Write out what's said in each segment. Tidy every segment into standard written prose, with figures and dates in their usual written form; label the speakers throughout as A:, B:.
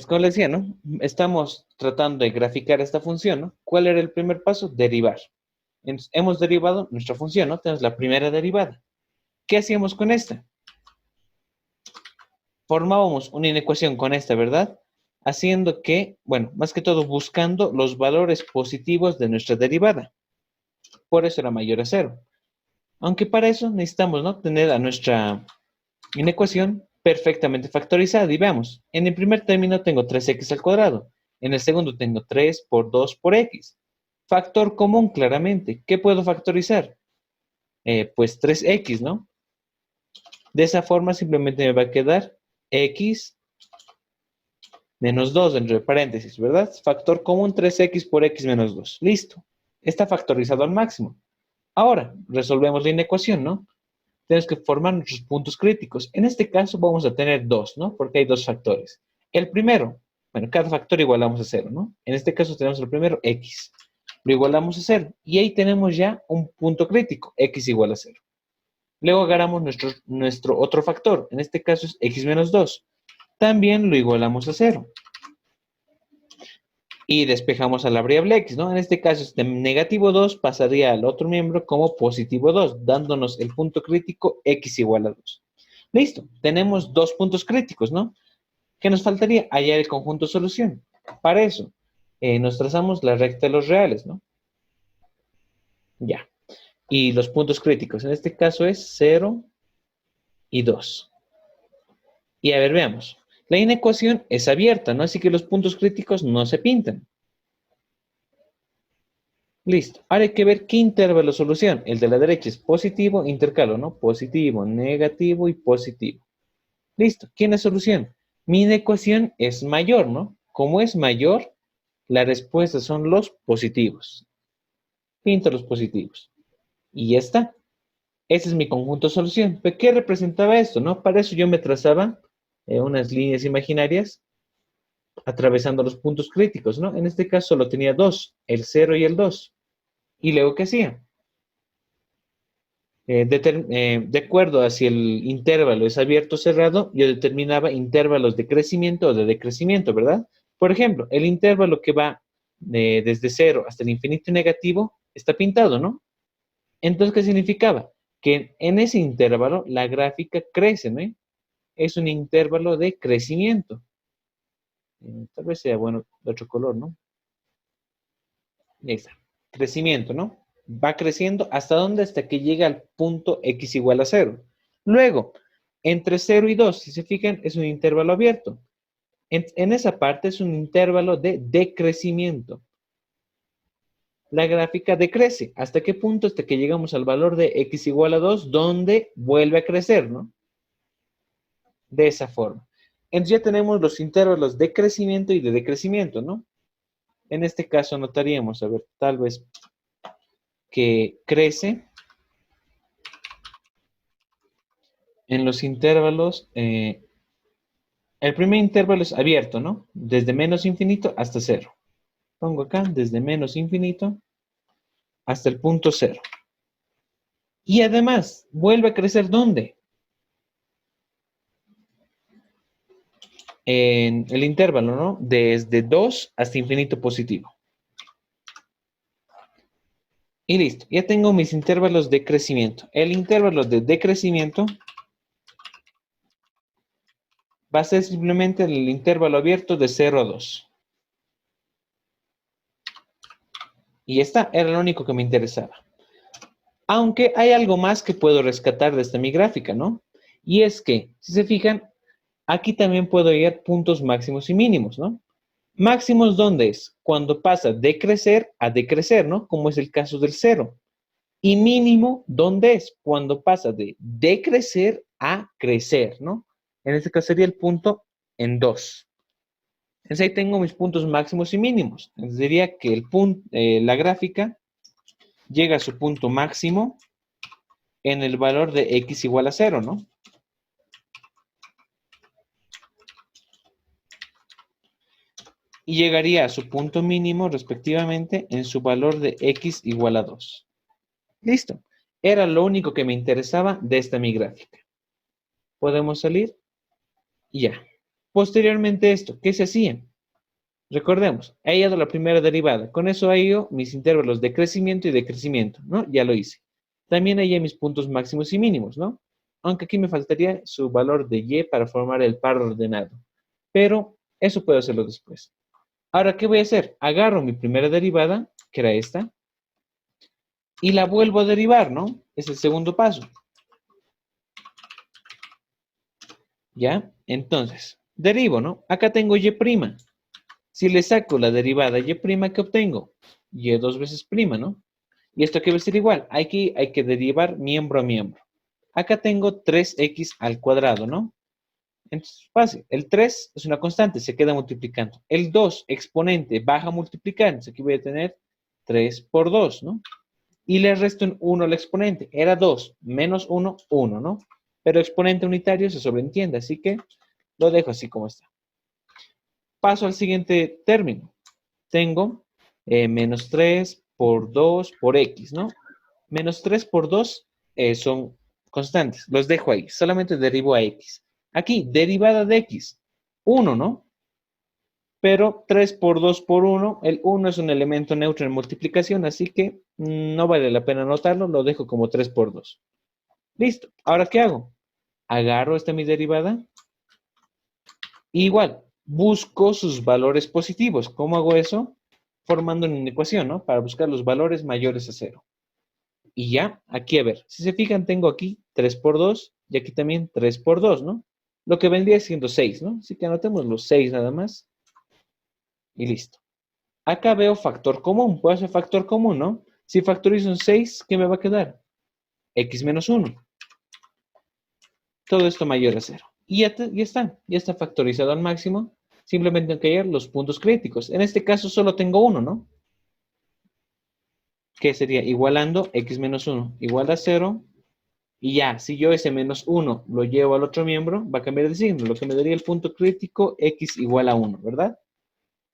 A: Es como le decía, ¿no? Estamos tratando de graficar esta función, ¿no? ¿Cuál era el primer paso? Derivar. Entonces, hemos derivado nuestra función, ¿no? Tenemos la primera derivada. ¿Qué hacíamos con esta? Formábamos una inecuación con esta, ¿verdad? Haciendo que, bueno, más que todo buscando los valores positivos de nuestra derivada. Por eso era mayor a 0. Aunque para eso necesitamos, ¿no? Tener a nuestra inecuación perfectamente factorizada. Y veamos, en el primer término tengo 3x al cuadrado. En el segundo tengo 3 por 2 por x. Factor común, claramente. ¿Qué puedo factorizar? Pues 3x, ¿no? De esa forma simplemente me va a quedar x menos 2 dentro de paréntesis, ¿verdad? Factor común 3x por x menos 2. Listo. Está factorizado al máximo. Ahora, resolvemos la inecuación, ¿no? Tenemos que formar nuestros puntos críticos. En este caso vamos a tener dos, ¿no? Porque hay dos factores. El primero, bueno, cada factor igualamos a 0, ¿no? En este caso tenemos el primero, x. Lo igualamos a 0. Y ahí tenemos ya un punto crítico, x igual a 0. Luego agarramos nuestro otro factor. En este caso es x menos 2. También lo igualamos a 0. Y despejamos a la variable x, ¿no? En este caso, este negativo 2 pasaría al otro miembro como positivo 2, dándonos el punto crítico x igual a 2. Listo, tenemos dos puntos críticos, ¿no? ¿Qué nos faltaría? Hallar el conjunto solución. Para eso, nos trazamos la recta de los reales, ¿no? Ya. Y los puntos críticos, en este caso es 0 y 2. Y a ver, veamos. La inecuación es abierta, ¿no? Así que los puntos críticos no se pintan. Listo. Ahora hay que ver qué intervalo solución. El de la derecha es positivo, intercalo, ¿no? Positivo, negativo y positivo. Listo. ¿Quién es solución? Mi inecuación es mayor, ¿no? Como es mayor, la respuesta son los positivos. Pinto los positivos. Y ya está. Ese es mi conjunto solución. ¿Pero qué representaba esto, no? Para eso yo me trazaba unas líneas imaginarias atravesando los puntos críticos, ¿no? En este caso solo tenía dos, el 0 y el 2. ¿Y luego qué hacía? De acuerdo a si el intervalo es abierto o cerrado, yo determinaba intervalos de crecimiento o de decrecimiento, ¿verdad? Por ejemplo, el intervalo que va desde 0 hasta el infinito negativo está pintado, ¿no? Entonces, ¿qué significaba? Que en ese intervalo la gráfica crece, ¿no? Es un intervalo de crecimiento. Tal vez sea bueno de otro color, ¿no? Ahí está. Crecimiento, ¿no? Va creciendo. ¿Hasta dónde? Hasta que llega al punto x igual a 0. Luego, entre 0 y 2, si se fijan, es un intervalo abierto. En esa parte es un intervalo de decrecimiento. La gráfica decrece. ¿Hasta qué punto? Hasta que llegamos al valor de x igual a 2, donde vuelve a crecer, ¿no? De esa forma. Entonces ya tenemos los intervalos de crecimiento y de decrecimiento, ¿no? En este caso notaríamos, a ver, tal vez que crece en los intervalos, el primer intervalo es abierto, ¿no? Desde menos infinito hasta 0. Pongo acá, desde menos infinito hasta el punto 0. Y además, vuelve a crecer, ¿dónde? En el intervalo, ¿no? Desde 2 hasta infinito positivo. Y listo, ya tengo mis intervalos de crecimiento. El intervalo de decrecimiento va a ser simplemente el intervalo abierto de 0 a 2. Y ya está, era lo único que me interesaba. Aunque hay algo más que puedo rescatar de esta mi gráfica, ¿no? Y es que, si se fijan, aquí también puedo hallar puntos máximos y mínimos, ¿no? Máximos, ¿dónde es? Cuando pasa de crecer a decrecer, ¿no? Como es el caso del 0. Y mínimo, ¿dónde es? Cuando pasa de decrecer a crecer, ¿no? En este caso sería el punto en 2. Entonces ahí tengo mis puntos máximos y mínimos. Entonces diría que la gráfica llega a su punto máximo en el valor de x igual a 0, ¿no? Y llegaría a su punto mínimo, respectivamente, en su valor de x igual a 2. Listo. Era lo único que me interesaba de esta mi gráfica. ¿Podemos salir? Ya. Posteriormente esto, ¿qué se hacía? Recordemos, he hallado la primera derivada. Con eso he ido mis intervalos de crecimiento y decrecimiento, ¿no? Ya lo hice. También hallé mis puntos máximos y mínimos, ¿no? Aunque aquí me faltaría su valor de y para formar el par ordenado. Pero eso puedo hacerlo después. Ahora, ¿qué voy a hacer? Agarro mi primera derivada, que era esta, y la vuelvo a derivar, ¿no? Es el segundo paso. ¿Ya? Entonces, derivo, ¿no? Acá tengo y'. Si le saco la derivada y', ¿qué obtengo? Y dos veces prima, ¿no? Y esto que va a ser igual. Hay que derivar miembro a miembro. Acá tengo 3x al cuadrado, ¿no? Entonces, fácil. El 3 es una constante, se queda multiplicando. El 2, exponente, baja multiplicando. Aquí voy a tener 3 por 2, ¿no? Y le resto en 1 al exponente. Era 2 menos 1, 1, ¿no? Pero exponente unitario se sobreentiende, así que lo dejo así como está. Paso al siguiente término. Tengo menos 3 por 2 por x, ¿no? Menos 3 por 2 son constantes. Los dejo ahí. Solamente derivo a x. Aquí, derivada de x. 1, ¿no? Pero 3 por 2 por 1. El 1 es un elemento neutro en multiplicación, así que no vale la pena anotarlo. Lo dejo como 3 por 2. Listo. Ahora, ¿qué hago? Agarro esta mi derivada. Igual, busco sus valores positivos. ¿Cómo hago eso? Formando una ecuación, ¿no? Para buscar los valores mayores a 0. Y ya, aquí a ver, si se fijan, tengo aquí 3 por 2 y aquí también 3 por 2, ¿no? Lo que vendría siendo 6, ¿no? Así que anotemos los 6 nada más y listo. Acá veo factor común, puedo hacer factor común, ¿no? Si factorizo un 6, ¿qué me va a quedar? X menos 1. Todo esto mayor a 0. Y ya está factorizado al máximo. Simplemente tengo que hallar los puntos críticos. En este caso solo tengo uno, ¿no? Que sería igualando x menos 1 igual a 0. Y ya, si yo ese menos 1 lo llevo al otro miembro, va a cambiar de signo, lo que me daría el punto crítico x igual a 1, ¿verdad?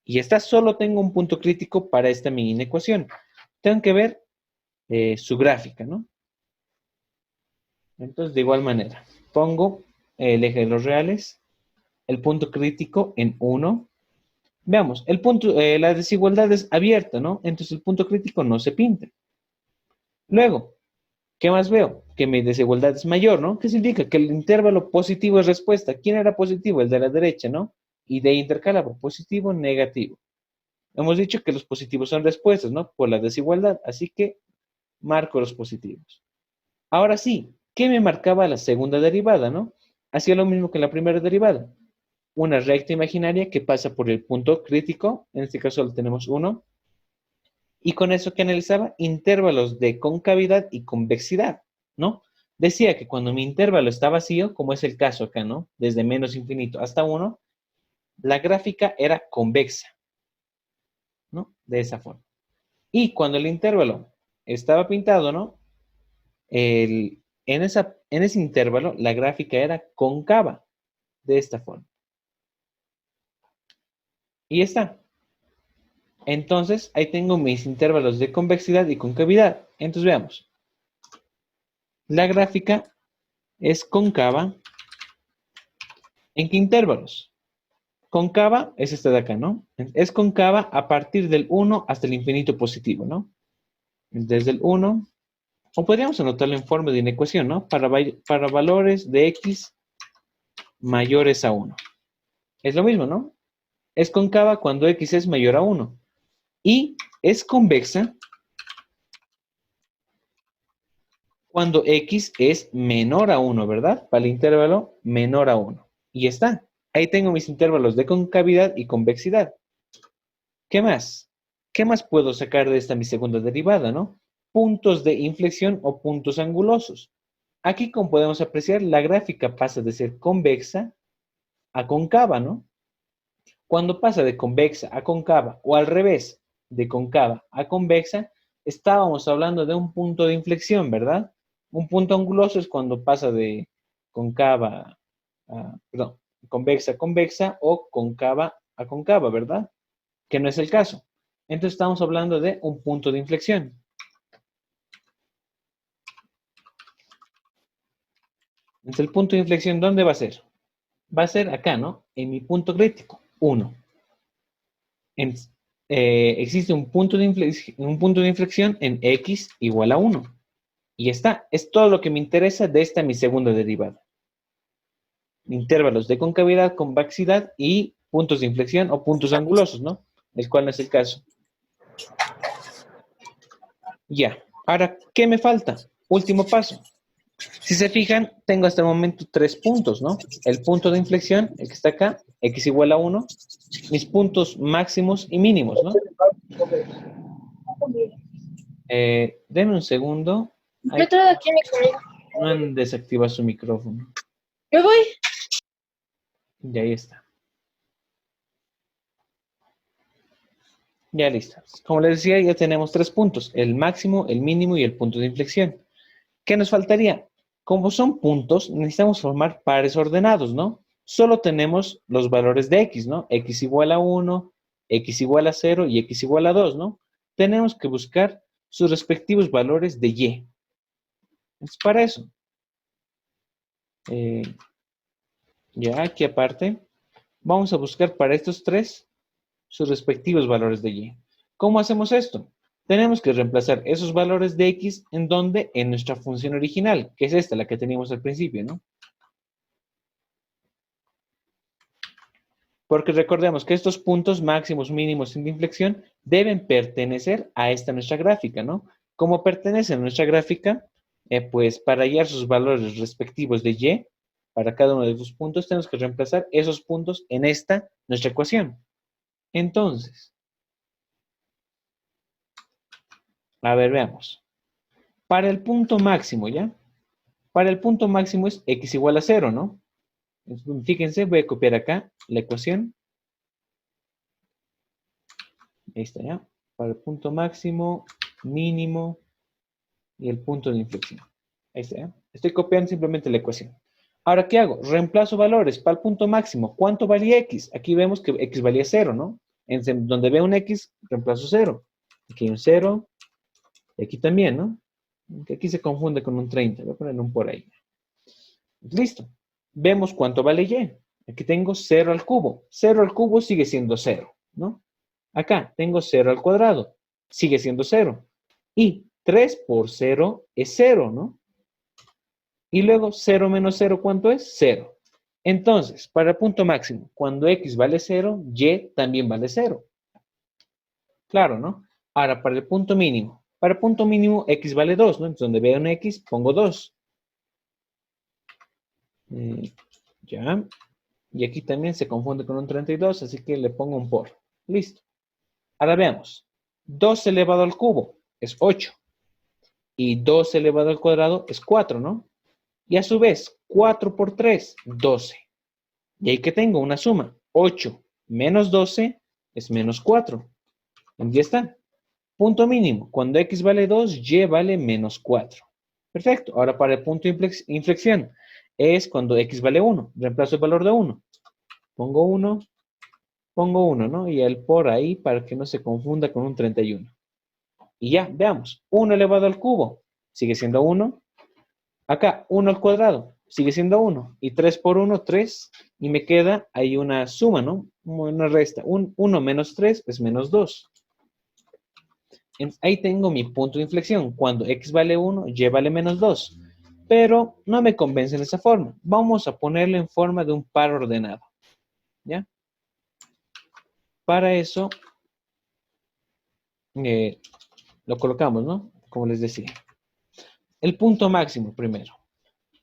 A: Y esta solo tengo un punto crítico para esta mi inecuación. Tengo que ver su gráfica, ¿no? Entonces, de igual manera, pongo el eje de los reales, el punto crítico en 1. Veamos, la desigualdad es abierta, ¿no? Entonces el punto crítico no se pinta. Luego, ¿qué más veo? Que mi desigualdad es mayor, ¿no? ¿Qué significa? Que el intervalo positivo es respuesta. ¿Quién era positivo? El de la derecha, ¿no? Y de intercalado, positivo, negativo. Hemos dicho que los positivos son respuestas, ¿no? Por la desigualdad. Así que marco los positivos. Ahora sí, ¿qué me marcaba la segunda derivada, no? Hacía lo mismo que la primera derivada. Una recta imaginaria que pasa por el punto crítico. En este caso lo tenemos 1. Y con eso que analizaba intervalos de concavidad y convexidad, ¿no? Decía que cuando mi intervalo está vacío, como es el caso acá, ¿no? Desde menos infinito hasta 1, la gráfica era convexa, ¿no? De esa forma. Y cuando el intervalo estaba pintado, ¿no? En ese intervalo, la gráfica era cóncava, de esta forma. Y está. Entonces, ahí tengo mis intervalos de convexidad y concavidad. Entonces, veamos. La gráfica es cóncava. ¿En qué intervalos? Cóncava es esta de acá, ¿no? Es cóncava a partir del 1 hasta el infinito positivo, ¿no? Desde el 1, o podríamos anotarlo en forma de una ecuación, ¿no? Para valores de x mayores a 1. Es lo mismo, ¿no? Es cóncava cuando x es mayor a 1. Y es convexa cuando x es menor a 1, ¿verdad? Para el intervalo menor a 1. Y está. Ahí tengo mis intervalos de concavidad y convexidad. ¿Qué más? ¿Qué más puedo sacar de esta mi segunda derivada, no? Puntos de inflexión o puntos angulosos. Aquí, como podemos apreciar, la gráfica pasa de ser convexa a cóncava, ¿no? Cuando pasa de convexa a cóncava o al revés, de cóncava a convexa, estábamos hablando de un punto de inflexión, ¿verdad? Un punto anguloso es cuando pasa de cóncava perdón, convexa a convexa o cóncava a cóncava, ¿verdad? Que no es el caso. Entonces estamos hablando de un punto de inflexión. Entonces el punto de inflexión, ¿dónde va a ser? va a ser acá, ¿no? En mi punto crítico, 1. Existe un punto de inflexión en x igual a 1. Y ya está. Es todo lo que me interesa de esta mi segunda derivada. Intervalos de concavidad, convexidad y puntos de inflexión o puntos angulosos, ¿no? El cual no es el caso. Ya. Ahora, ¿qué me falta? Último paso. Si se fijan, tengo hasta el momento 3 puntos, ¿no? El punto de inflexión, el que está acá, x igual a 1, mis puntos máximos y mínimos, ¿no? Denme un segundo.
B: Me trae aquí mi comida.
A: No han desactivado su micrófono.
B: Yo voy.
A: Y ahí está. Ya listo. Como les decía, ya tenemos 3 puntos. El máximo, el mínimo y el punto de inflexión. ¿Qué nos faltaría? Como son puntos, necesitamos formar pares ordenados, ¿no? Solo tenemos los valores de x, ¿no? X igual a 1, x igual a 0 y x igual a 2, ¿no? Tenemos que buscar sus respectivos valores de y. Es para eso. Ya aquí aparte, vamos a buscar para estos 3 sus respectivos valores de y. ¿Cómo hacemos esto? Tenemos que reemplazar esos valores de x en donde en nuestra función original, que es esta, la que teníamos al principio, ¿no? Porque recordemos que estos puntos máximos, mínimos de inflexión deben pertenecer a esta nuestra gráfica, ¿no? Como pertenecen a nuestra gráfica, pues para hallar sus valores respectivos de y, para cada uno de estos puntos, tenemos que reemplazar esos puntos en esta, nuestra ecuación. Entonces, a ver, veamos. Para el punto máximo, ¿ya? Para el punto máximo es x igual a 0, ¿no? Fíjense, voy a copiar acá la ecuación. Ahí está, ¿ya? Para el punto máximo, mínimo y el punto de inflexión. Ahí está, ¿ya? Estoy copiando simplemente la ecuación. Ahora, ¿qué hago? Reemplazo valores para el punto máximo. ¿Cuánto valía x? Aquí vemos que x valía 0, ¿no? En donde veo un x, reemplazo 0. Aquí hay un 0. Y aquí también, ¿no? Que aquí se confunde con un 30. Voy a poner un por ahí. Listo. Vemos cuánto vale y. Aquí tengo 0 al cubo. 0 al cubo sigue siendo 0, ¿no? Acá tengo 0 al cuadrado. Sigue siendo 0. Y 3 por 0 es 0, ¿no? Y luego 0 menos 0, ¿cuánto es? 0. Entonces, para el punto máximo, cuando x vale 0, y también vale 0. Claro, ¿no? Ahora, para el punto mínimo. Para el punto mínimo, x vale 2, ¿no? Entonces, donde veo un x, pongo 2. Ya. Y aquí también se confunde con un 32, así que le pongo un por. Listo. Ahora veamos. 2 elevado al cubo es 8. Y 2 elevado al cuadrado es 4, ¿no? Y a su vez, 4 por 3, 12. Y ahí que tengo una suma. 8 menos 12 es menos 4. Y ya está. Punto mínimo. Cuando x vale 2, y vale menos 4. Perfecto. Ahora para el punto de inflexión es cuando x vale 1. Reemplazo el valor de 1. Pongo 1, ¿no? Y el por ahí para que no se confunda con un 31. Y ya, veamos. 1 elevado al cubo sigue siendo 1. Acá, 1 al cuadrado sigue siendo 1. Y 3 por 1, 3. Y me queda ahí una suma, ¿no? Una resta. 1 menos 3 es menos 2. Ahí tengo mi punto de inflexión. Cuando x vale 1, y vale menos 2. Pero no me convence en esa forma. Vamos a ponerlo en forma de un par ordenado. ¿Ya? Para eso, lo colocamos, ¿no? Como les decía. El punto máximo primero.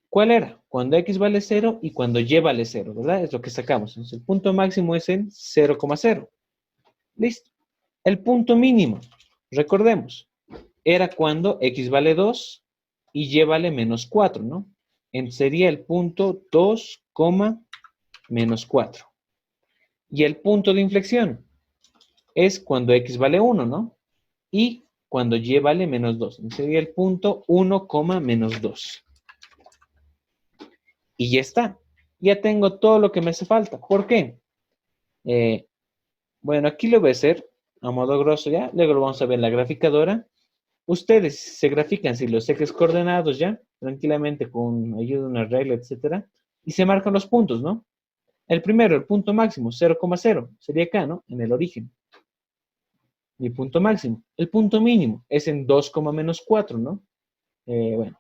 A: ¿Cuál era? Cuando x vale 0 y cuando y vale 0, ¿verdad? Es lo que sacamos. Entonces, el punto máximo es en 0,0. Listo. El punto mínimo, recordemos, era cuando x vale 2 y y vale menos 4, ¿no? Entonces, sería el punto 2, menos 4. Y el punto de inflexión es cuando x vale 1, ¿no? Y cuando y vale menos 2. Entonces, sería el punto 1, menos 2. Y ya está. Ya tengo todo lo que me hace falta. ¿Por qué? Bueno, aquí lo voy a hacer a modo grosso ya. Luego lo vamos a ver en la graficadora. Ustedes se grafican si los ejes coordenados ya, tranquilamente con ayuda de una regla, etcétera. Y se marcan los puntos, ¿no? El primero, el punto máximo, 0,0, sería acá, ¿no? En el origen. Mi punto máximo. El punto mínimo es en 2, menos 4, ¿no? Bueno,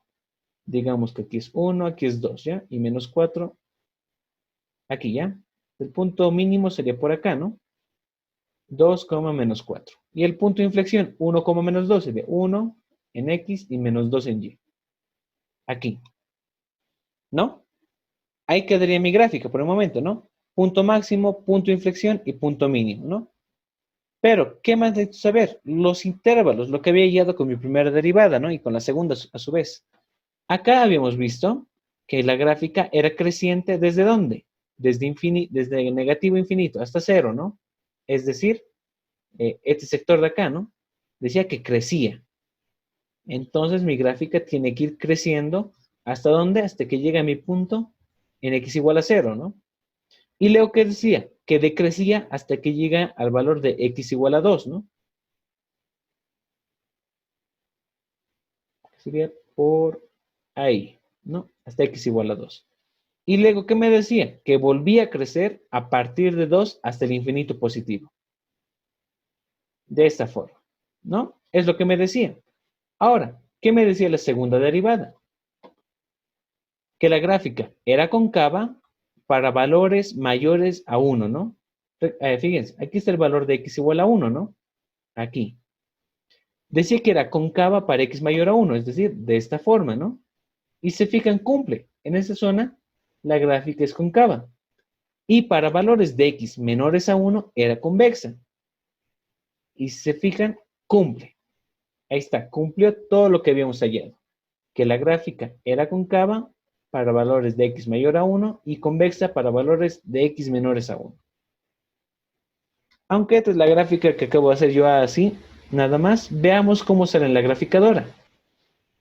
A: digamos que aquí es 1, aquí es 2, ¿ya? Y menos 4, aquí, ¿ya? El punto mínimo sería por acá, ¿no? 2, menos 4. Y el punto de inflexión, 1, menos 2, sería 1 en X y menos 2 en Y. Aquí. ¿No? Ahí quedaría mi gráfica por el momento, ¿no? Punto máximo, punto de inflexión y punto mínimo, ¿no? Pero, ¿qué más necesito saber? Los intervalos, lo que había guiado con mi primera derivada, ¿no? Y con la segunda a su vez. Acá habíamos visto que la gráfica era creciente, ¿desde dónde? Desde negativo infinito hasta cero, ¿no? Es decir, este sector de acá, ¿no? Decía que crecía. Entonces mi gráfica tiene que ir creciendo, ¿hasta dónde? Hasta que llegue a mi punto en x igual a 0, ¿no? Y luego que decía que decrecía hasta que llega al valor de x igual a 2, ¿no? Sería por ahí, ¿no? Hasta x igual a 2. Y luego, ¿qué me decía? Que volvía a crecer a partir de 2 hasta el infinito positivo. De esta forma, ¿no? Es lo que me decía. Ahora, ¿qué me decía la segunda derivada? Que la gráfica era cóncava para valores mayores a 1, ¿no? Fíjense, aquí está el valor de x igual a 1, ¿no? Aquí. Decía que era cóncava para x mayor a 1, es decir, de esta forma, ¿no? Y se fijan, cumple. En esa zona, la gráfica es cóncava. Y para valores de x menores a 1, era convexa. Y si se fijan, cumple. Ahí está, cumplió todo lo que habíamos hallado. Que la gráfica era cóncava para valores de x mayor a 1 y convexa para valores de x menores a 1. Aunque esta es la gráfica que acabo de hacer yo así, nada más, veamos cómo sale en la graficadora.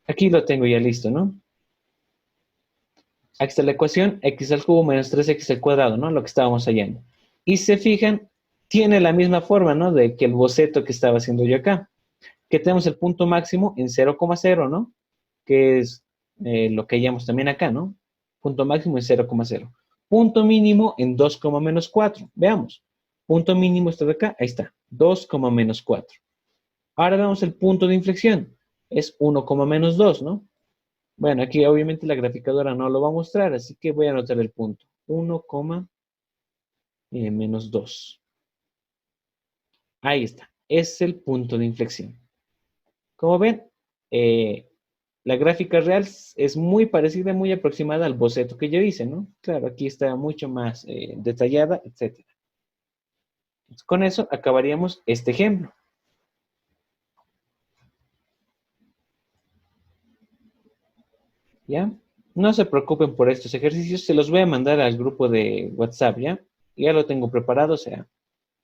A: Aquí lo tengo ya listo, ¿no? Aquí está la ecuación, x al cubo menos 3x al cuadrado, ¿no? Lo que estábamos hallando. Y se fijan, tiene la misma forma, ¿no? De que el boceto que estaba haciendo yo acá. Que tenemos el punto máximo en 0,0, ¿no? Que es lo que hallamos también acá, ¿no? Punto máximo en 0,0. Punto mínimo en 2, menos 4. Veamos. Punto mínimo está de acá. Ahí está. 2, menos 4. Ahora vemos el punto de inflexión. Es 1, menos 2, ¿no? Bueno, aquí obviamente la graficadora no lo va a mostrar, así que voy a anotar el punto. 1, menos 2. Ahí está. Es el punto de inflexión. Como ven, la gráfica real es muy parecida, muy aproximada al boceto que yo hice, ¿no? Claro, aquí está mucho más detallada, etc. Con eso acabaríamos este ejemplo. ¿Ya? No se preocupen por estos ejercicios, se los voy a mandar al grupo de WhatsApp, ¿ya? Ya lo tengo preparado, o sea,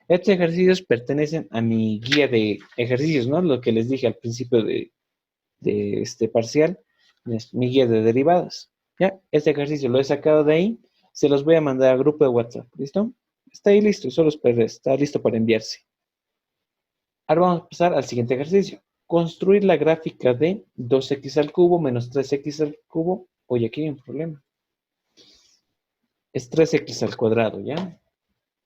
A: estos ejercicios pertenecen a mi guía de ejercicios, ¿no? Lo que les dije al principio de este parcial, es mi guía de derivadas. ¿Ya? Este ejercicio lo he sacado de ahí, se los voy a mandar al grupo de WhatsApp, ¿listo? Está ahí listo, solo está listo para enviarse. Ahora vamos a pasar al siguiente ejercicio. Construir la gráfica de 2x al cubo menos 3x al cubo. Oye, aquí hay un problema. Es 3x al cuadrado, ¿ya?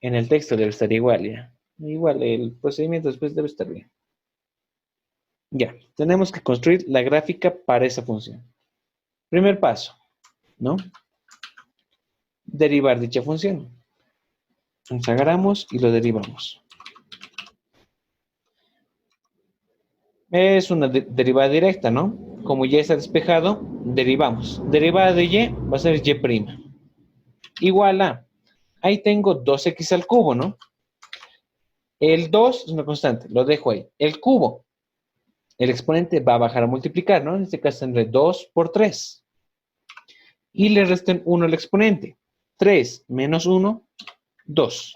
A: En el texto debe estar igual, ¿ya? Igual, el procedimiento después debe estar bien. Ya, tenemos que construir la gráfica para esa función. Primer paso, ¿no? Derivar dicha función. Nos agarramos y lo derivamos. Es una derivada directa, ¿no? Como ya está despejado, derivamos. Derivada de y va a ser y'. Igual a, ahí tengo 2x al cubo, ¿no? El 2 es una constante, lo dejo ahí. El cubo, el exponente va a bajar a multiplicar, ¿no? En este caso tendré 2 por 3. Y le resten 1 al exponente. 3 menos 1, 2.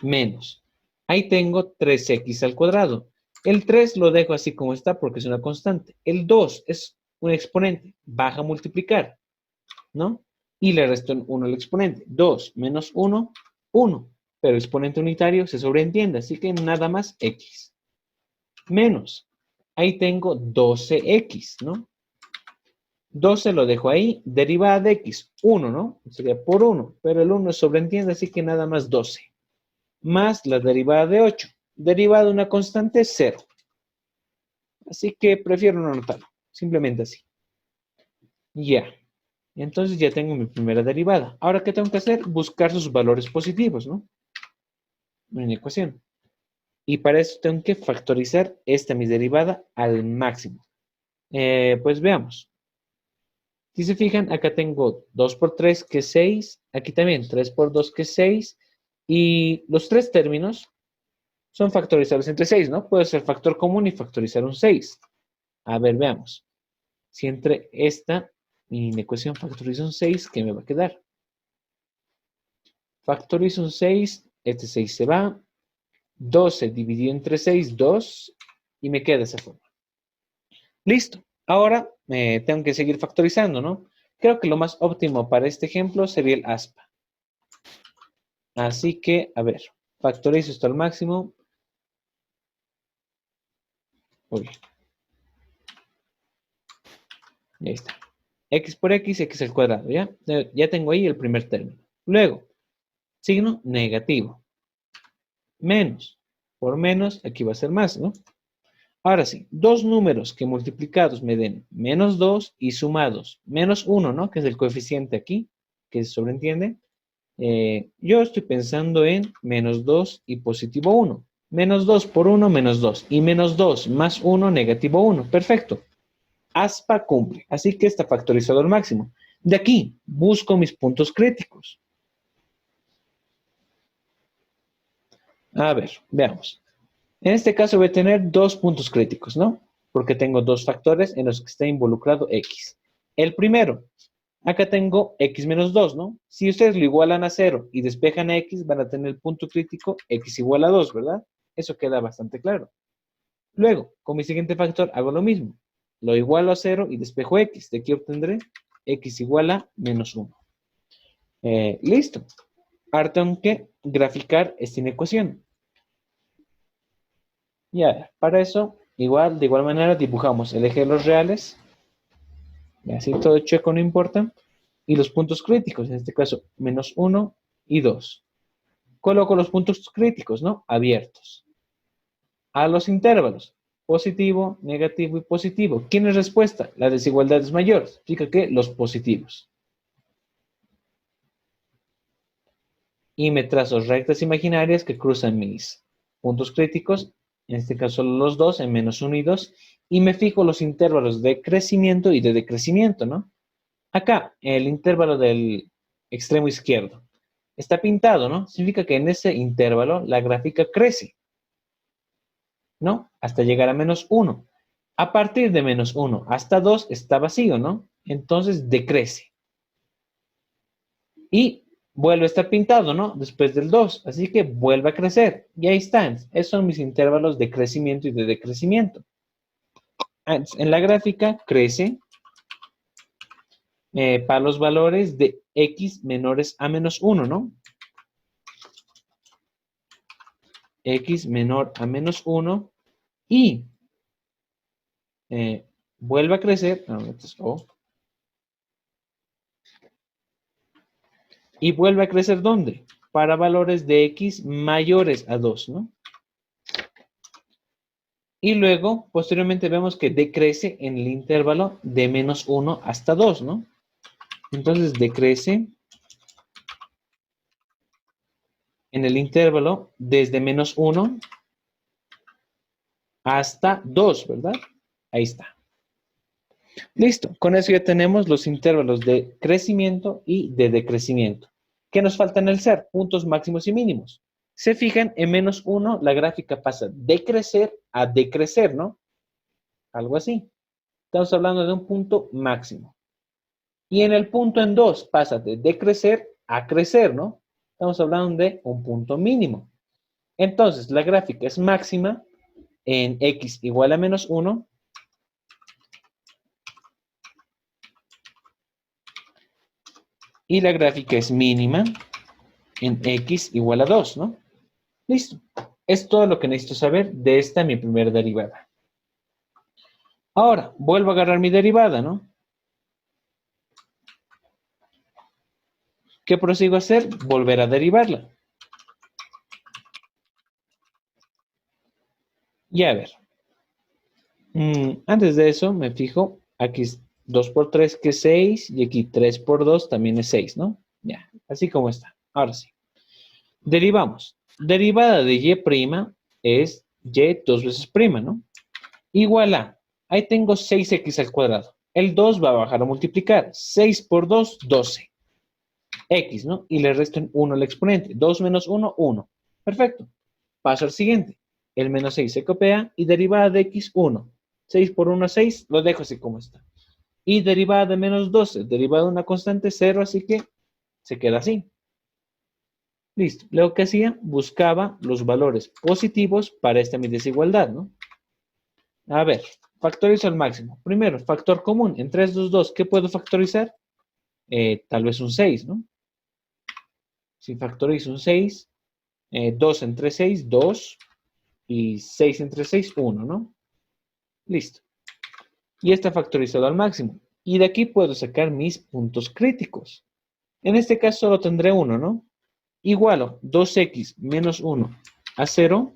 A: Menos. Ahí tengo 3x al cuadrado. El 3 lo dejo así como está porque es una constante. El 2 es un exponente. Baja a multiplicar, ¿no? Y le resto 1 al exponente. 2 menos 1, 1. Pero exponente unitario se sobreentiende, así que nada más x. Menos. Ahí tengo 12x, ¿no? 12 lo dejo ahí. Derivada de x, 1, ¿no? Sería por 1, pero el 1 sobreentiende, así que nada más 12. Más la derivada de 8. Derivada de una constante es 0. Así que prefiero no anotarlo. Simplemente así. Ya. Entonces ya tengo mi primera derivada. Ahora, ¿qué tengo que hacer? Buscar sus valores positivos, ¿no? En la ecuación. Y para eso tengo que factorizar esta mi derivada al máximo. Pues veamos. Si se fijan, acá tengo 2 por 3 que es 6. Aquí también 3 por 2 que es 6. Y los tres términos son factorizables entre 6, ¿no? Puede ser factor común y factorizar un 6. A ver, veamos. Si entre esta y mi ecuación factorizo un 6, ¿qué me va a quedar? Factorizo un 6, este 6 se va. 12 dividido entre 6, 2. Y me queda de esa forma. Listo. Ahora tengo que seguir factorizando, ¿no? Creo que lo más óptimo para este ejemplo sería el aspa. Así que, a ver, factorizo esto al máximo. Uy. Ahí está. X por X, X al cuadrado, ¿ya? Ya tengo ahí el primer término. Luego, signo negativo. Menos. Por menos, aquí va a ser más, ¿no? Ahora sí, dos números que multiplicados me den menos 2 y sumados menos 1, ¿no? Que es el coeficiente aquí, que se sobreentiende. Yo estoy pensando en menos 2 y positivo 1. Menos 2 por 1, menos 2. Y menos 2 más 1, negativo 1. Perfecto. Aspa cumple. Así que está factorizado al máximo. De aquí, busco mis puntos críticos. A ver, veamos. En este caso voy a tener dos puntos críticos, ¿no? Porque tengo dos factores en los que está involucrado x. El primero, acá tengo x menos 2, ¿no? Si ustedes lo igualan a 0 y despejan a x, van a tener el punto crítico x igual a 2, ¿verdad? Eso queda bastante claro. Luego, con mi siguiente factor hago lo mismo. Lo igualo a 0 y despejo x. De aquí obtendré x igual a menos 1. Listo. Ahora tengo que graficar esta inecuación. Ya, para eso, de igual manera dibujamos el eje de los reales. Y así todo chueco no importa. Y los puntos críticos, en este caso, menos 1 y 2. Coloco los puntos críticos, ¿no? Abiertos. A los intervalos, positivo, negativo y positivo. ¿Quién es respuesta? La desigualdad es mayor. Significa que los positivos. Y me trazo rectas imaginarias que cruzan mis puntos críticos, en este caso los dos, en menos 1 y 2, y me fijo los intervalos de crecimiento y de decrecimiento, ¿no? Acá, el intervalo del extremo izquierdo está pintado, ¿no? Significa que en ese intervalo la gráfica crece, ¿no? Hasta llegar a menos 1. A partir de menos 1 hasta 2 está vacío, ¿no? Entonces decrece. Y vuelve a estar pintado, ¿no? Después del 2. Así que vuelve a crecer. Y ahí están. Esos son mis intervalos de crecimiento y de decrecimiento. En la gráfica crece para los valores de x menores a menos 1, ¿no? X menor a menos 1 y vuelve a crecer. Y vuelve a crecer ¿dónde? Para valores de x mayores a 2, ¿no? Y luego, posteriormente, vemos que decrece en el intervalo de menos 1 hasta 2, ¿no? Entonces, decrece en el intervalo desde menos 1 hasta 2, ¿verdad? Ahí está. Listo. Con eso ya tenemos los intervalos de crecimiento y de decrecimiento. ¿Qué nos falta en el ser? Puntos máximos y mínimos. Se fijan, en menos 1 la gráfica pasa de crecer a decrecer, ¿no? Algo así. Estamos hablando de un punto máximo. Y en el punto en 2 pasa de decrecer a crecer, ¿no? Estamos hablando de un punto mínimo. Entonces, la gráfica es máxima en x igual a menos 1. Y la gráfica es mínima en x igual a 2, ¿no? Listo. Es todo lo que necesito saber de esta mi primera derivada. Ahora, vuelvo a agarrar mi derivada, ¿no? ¿Qué prosigo a hacer? Volver a derivarla. Y a ver. Antes de eso, me fijo, aquí es 2 por 3 que es 6, y aquí 3 por 2 también es 6, ¿no? Ya, así como está. Ahora sí. Derivamos. Derivada de y' es y 2 veces prima, ¿no? Igual a, ahí tengo 6x al cuadrado. El 2 va a bajar a multiplicar. 6 por 2, 12. X, ¿no? Y le resto en 1 al exponente. 2 menos 1, 1. Perfecto. Paso al siguiente. El menos 6 se copia y derivada de x, 1. 6 por 1, 6. Lo dejo así como está. Y derivada de menos 12. Derivada de una constante, 0, así que se queda así. Listo. Luego, ¿qué hacía? Buscaba los valores positivos para esta mi desigualdad, ¿no? A ver, factorizo al máximo. Primero, factor común. En 3, 2, 2, ¿qué puedo factorizar? Tal vez un 6, ¿no? Si factorizo un 6, 2 entre 6, 2. Y 6 entre 6, 1, ¿no? Listo. Y está factorizado al máximo. Y de aquí puedo sacar mis puntos críticos. En este caso solo tendré 1, ¿no? Igualo 2x menos 1 a 0.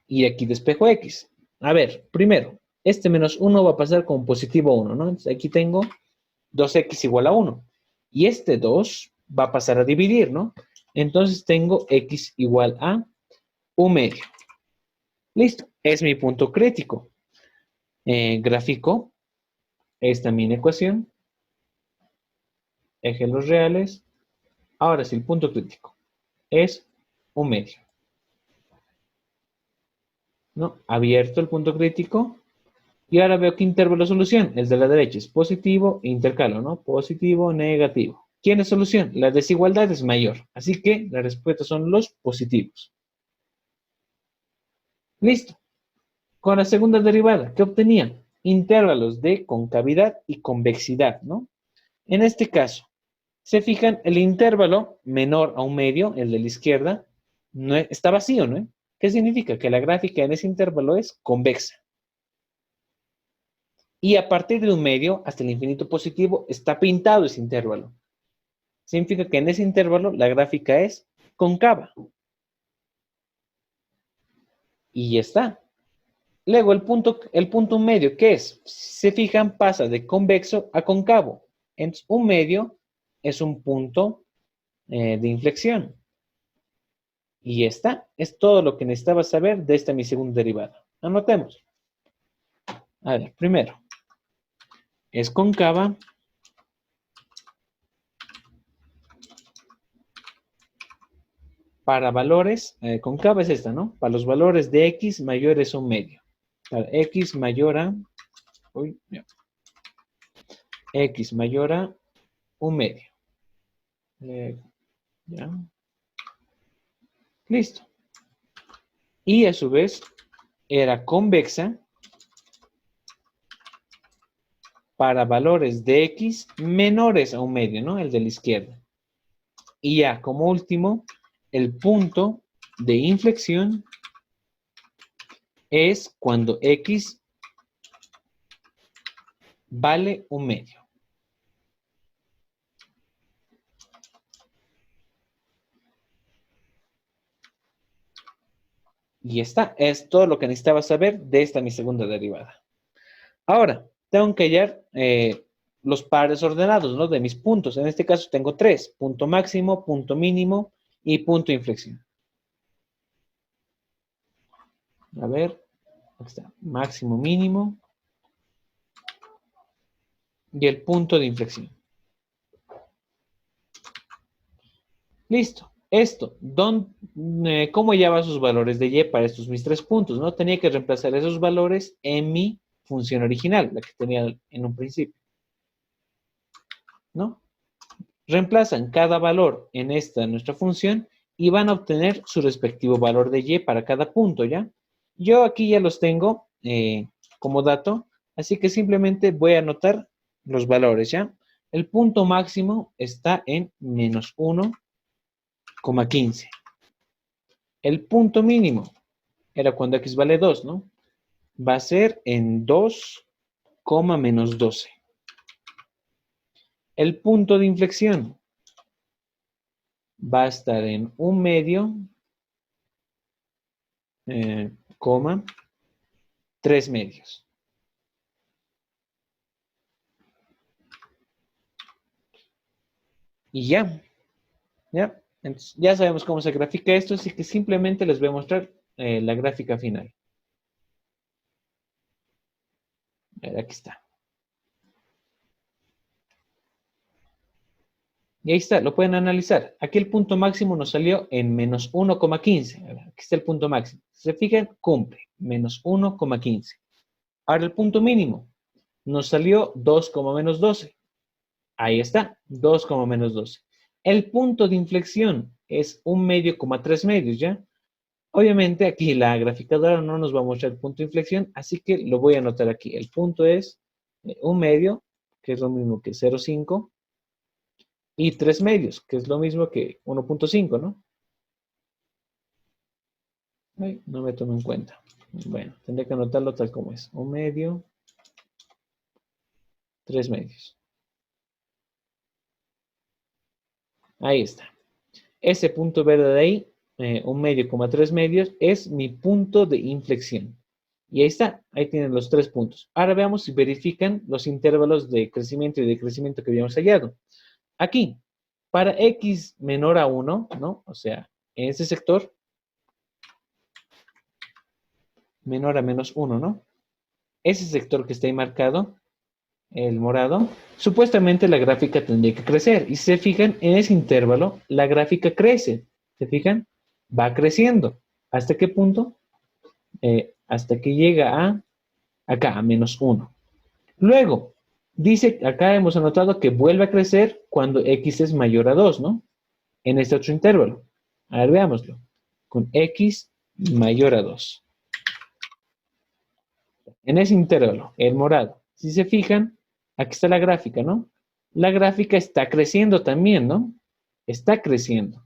A: Y aquí despejo x. A ver, primero, este menos 1 va a pasar como positivo 1, ¿no? Entonces aquí tengo 2x igual a 1. Y este 2 va a pasar a dividir, ¿no? Entonces tengo x igual a 1 medio. Listo, es mi punto crítico. Gráfico esta mi ecuación. Eje los reales. Ahora sí, el punto crítico es 1 medio. ¿No? Abierto el punto crítico. Y ahora veo que intervalo de solución. El de la derecha es positivo e intercalo, ¿no? Positivo, negativo. ¿Quién es solución? La desigualdad es mayor. Así que la respuesta son los positivos. Listo. Con la segunda derivada, ¿qué obtenía? Intervalos de concavidad y convexidad, ¿no? En este caso, se fijan, el intervalo menor a 1 medio, el de la izquierda, no está vacío, ¿no? ¿Qué significa? Que la gráfica en ese intervalo es convexa. Y a partir de 1 medio hasta el infinito positivo está pintado ese intervalo. Significa que en ese intervalo la gráfica es cóncava. Y ya está. Luego el punto medio, ¿qué es? Si se fijan, pasa de convexo a cóncavo. Entonces, 1 medio es un punto de inflexión. Y ya está. Es todo lo que necesitaba saber de esta mi segunda derivada. Anotemos. A ver, primero. Es cóncava. Para valores, cóncava es esta, ¿no? Para los valores de x mayores a 1 medio. Para x mayor a... Uy, no. X mayor a 1 medio. Ya. Listo. Y a su vez era convexa para valores de x menores a 1 medio, ¿no? El de la izquierda. Y ya, como último, el punto de inflexión es cuando x vale 1 medio. Y está, es todo lo que necesitaba saber de esta mi segunda derivada. Ahora, tengo que hallar los pares ordenados, ¿no? De mis puntos. En este caso tengo 3. Punto máximo, punto mínimo y punto de inflexión. A ver, aquí está. Máximo, mínimo y el punto de inflexión. Listo. Esto, ¿cómo hallaba sus valores de y para estos mis 3 puntos? ¿No? Tenía que reemplazar esos valores en mi función original, la que tenía en un principio. ¿No? Reemplazan cada valor en esta nuestra función y van a obtener su respectivo valor de y para cada punto, ¿ya? Yo aquí ya los tengo como dato, así que simplemente voy a anotar los valores, ¿ya? El punto máximo está en menos 1,15. El punto mínimo era cuando x vale 2, ¿no? Va a ser en 2, menos 12. El punto de inflexión va a estar en 1/2, coma, 3/2. Y ya. Entonces, ya sabemos cómo se grafica esto, así que simplemente les voy a mostrar la gráfica final. A ver, aquí está. Y ahí está, lo pueden analizar. Aquí el punto máximo nos salió en menos 1,15. Aquí está el punto máximo. Si se fijan, cumple, menos 1,15. Ahora el punto mínimo nos salió 2, menos 12. Ahí está, 2, menos 12. El punto de inflexión es 1/2, 3/2, ¿ya? Obviamente aquí la graficadora no nos va a mostrar el punto de inflexión, así que lo voy a anotar aquí. El punto es 1/2, que es lo mismo que 0,5, y 3/2, que es lo mismo que 1,5, ¿no? Ay, no me tomo en cuenta. Bueno, tendré que anotarlo tal como es. 1/2, 3/2. Ahí está. Ese punto verde de ahí, 1/2, 3/2, es mi punto de inflexión. Y ahí está, ahí tienen los 3 puntos. Ahora veamos si verifican los intervalos de crecimiento y decrecimiento que habíamos hallado. Aquí, para x menor a 1, ¿no? O sea, en ese sector, menor a menos 1, ¿no? Ese sector que está ahí marcado, el morado, supuestamente la gráfica tendría que crecer. Y si se fijan, en ese intervalo, la gráfica crece. ¿Se fijan? Va creciendo. ¿Hasta qué punto? Hasta que llega a, acá, a menos 1. Luego, dice, acá hemos anotado que vuelve a crecer cuando x es mayor a 2, ¿no? En este otro intervalo. A ver, veámoslo. Con x mayor a 2. En ese intervalo, el morado. Si se fijan, aquí está la gráfica, ¿no? La gráfica está creciendo también, ¿no? Está creciendo.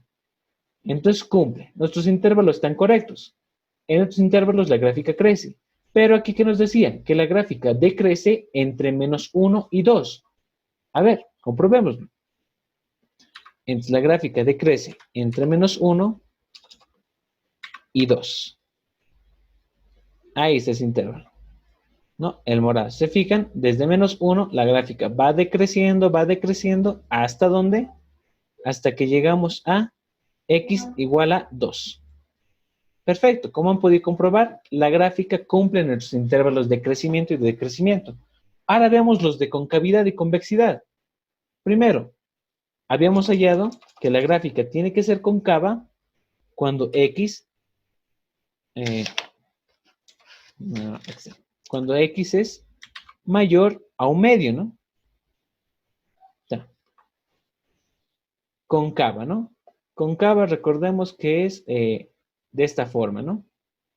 A: Entonces cumple. Nuestros intervalos están correctos. En otros intervalos la gráfica crece. Pero aquí, ¿qué nos decía? Que la gráfica decrece entre menos 1 y 2. A ver, comprobémoslo. Entonces la gráfica decrece entre menos 1 y 2. Ahí está ese intervalo, ¿no? El morado. ¿Se fijan? Desde menos 1 la gráfica va decreciendo, ¿hasta dónde? Hasta que llegamos a x igual a 2. Perfecto. Como han podido comprobar, la gráfica cumple nuestros intervalos de crecimiento y de decrecimiento. Ahora veamos los de concavidad y convexidad. Primero, habíamos hallado que la gráfica tiene que ser concava cuando x, cuando x es mayor a 1/2, ¿no? Ya. Concava, ¿no? Concava, recordemos que es de esta forma, ¿no?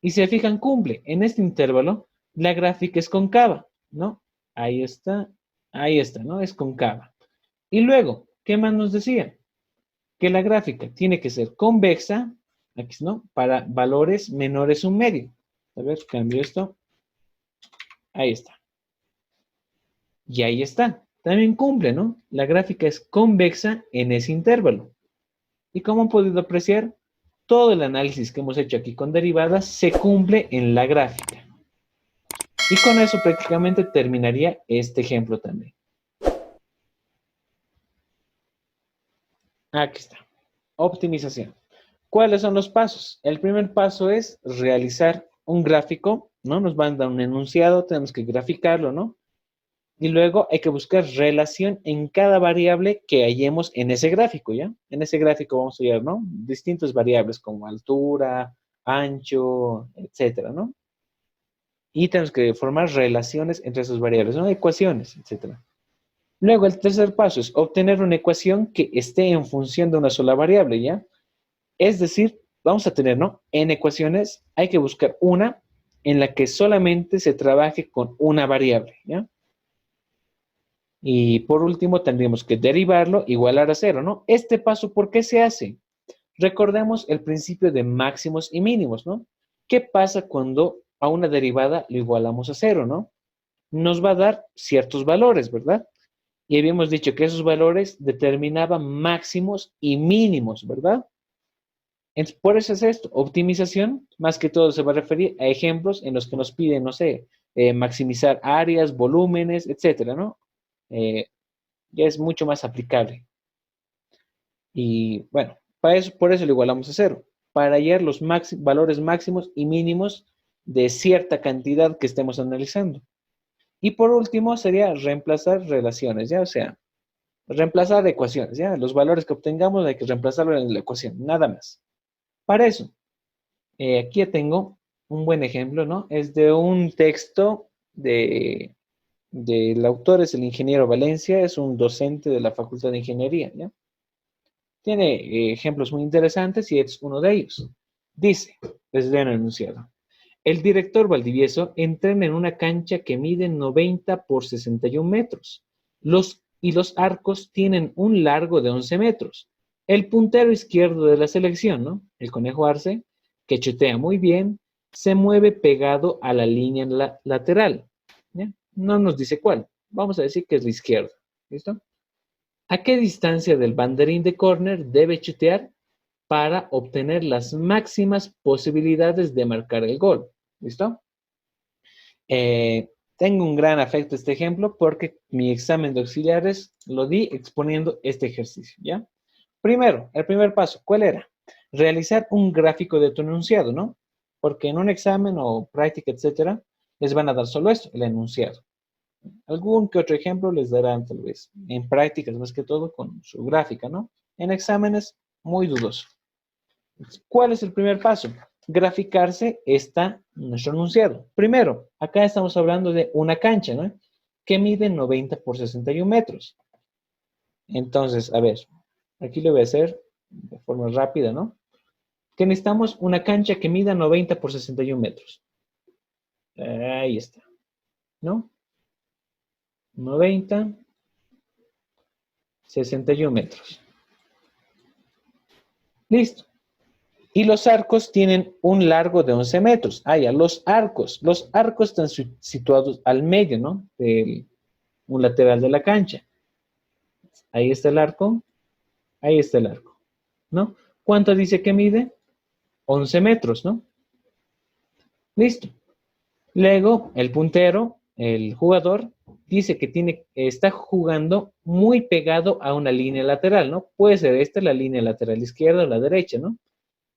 A: Y si se fijan, cumple. En este intervalo, la gráfica es concava, ¿no? Ahí está, ¿no? Es concava. Y luego, ¿qué más nos decía? Que la gráfica tiene que ser convexa, aquí, ¿no? Para valores menores a 1/2. A ver, cambio esto. Ahí está. Y ahí está. También cumple, ¿no? La gráfica es convexa en ese intervalo. Y como han podido apreciar, todo el análisis que hemos hecho aquí con derivadas se cumple en la gráfica. Y con eso prácticamente terminaría este ejemplo también. Aquí está. Optimización. ¿Cuáles son los pasos? El primer paso es realizar un gráfico, ¿no? Nos van a dar un enunciado, tenemos que graficarlo, ¿no? Y luego hay que buscar relación en cada variable que hallemos en ese gráfico, ¿ya? En ese gráfico vamos a hallar, ¿no? Distintas variables como altura, ancho, etcétera, ¿no? Y tenemos que formar relaciones entre esas variables, ¿no? Ecuaciones, etcétera. Luego, el tercer paso es obtener una ecuación que esté en función de una sola variable, ¿ya? Es decir, vamos a tener, ¿no? En ecuaciones hay que buscar una en la que solamente se trabaje con una variable, ¿ya? Y por último, tendríamos que derivarlo, igualar a 0, ¿no? Este paso, ¿por qué se hace? Recordemos el principio de máximos y mínimos, ¿no? ¿Qué pasa cuando a una derivada lo igualamos a 0, ¿no? Nos va a dar ciertos valores, ¿verdad? Y habíamos dicho que esos valores determinaban máximos y mínimos, ¿verdad? Entonces, por eso es esto. Optimización, más que todo, se va a referir a ejemplos en los que nos piden, no sé, maximizar áreas, volúmenes, etcétera, ¿no? Ya es mucho más aplicable. Y bueno, por eso lo igualamos a cero, para hallar los valores máximos y mínimos de cierta cantidad que estemos analizando. Y por último sería reemplazar relaciones, ¿ya? O sea, reemplazar ecuaciones, ¿ya? Los valores que obtengamos hay que reemplazarlos en la ecuación, nada más. Para eso, aquí ya tengo un buen ejemplo, ¿no? Es de un texto del autor, es el ingeniero Valencia, es un docente de la Facultad de Ingeniería, ¿ya? Tiene ejemplos muy interesantes y es uno de ellos. Dice, les leo el enunciado. El director Valdivieso entrena en una cancha que mide 90 por 61 metros. Los arcos tienen un largo de 11 metros. El puntero izquierdo de la selección, ¿no? El Conejo Arce, que chutea muy bien, se mueve pegado a la línea lateral. ¿Ya? No nos dice cuál. Vamos a decir que es la izquierda. ¿Listo? ¿A qué distancia del banderín de córner debe chutear para obtener las máximas posibilidades de marcar el gol? ¿Listo? Tengo un gran afecto a este ejemplo porque mi examen de auxiliares lo di exponiendo este ejercicio, ¿ya? Primero, el primer paso, ¿cuál era? Realizar un gráfico de tu enunciado, ¿no? Porque en un examen o práctica, etcétera, les van a dar solo esto, el enunciado. Algún que otro ejemplo les darán tal vez en prácticas más que todo con su gráfica, ¿no? En exámenes, muy dudoso. ¿Cuál es el primer paso? Graficarse está nuestro enunciado. Primero, acá estamos hablando de una cancha, ¿no? Que mide 90 por 61 metros. Entonces, a ver, aquí lo voy a hacer de forma rápida, ¿no? Que necesitamos una cancha que mida 90 por 61 metros. Ahí está, ¿no? 90, 61 metros. Listo. Y los arcos tienen un largo de 11 metros. Ah, ya, los arcos. Los arcos están situados al medio, ¿no? De un lateral de la cancha. Ahí está el arco. Ahí está el arco, ¿no? ¿Cuánto dice que mide? 11 metros, ¿no? Listo. Luego, el puntero, el jugador, dice que está jugando muy pegado a una línea lateral, ¿no? Puede ser esta la línea lateral izquierda o la derecha, ¿no?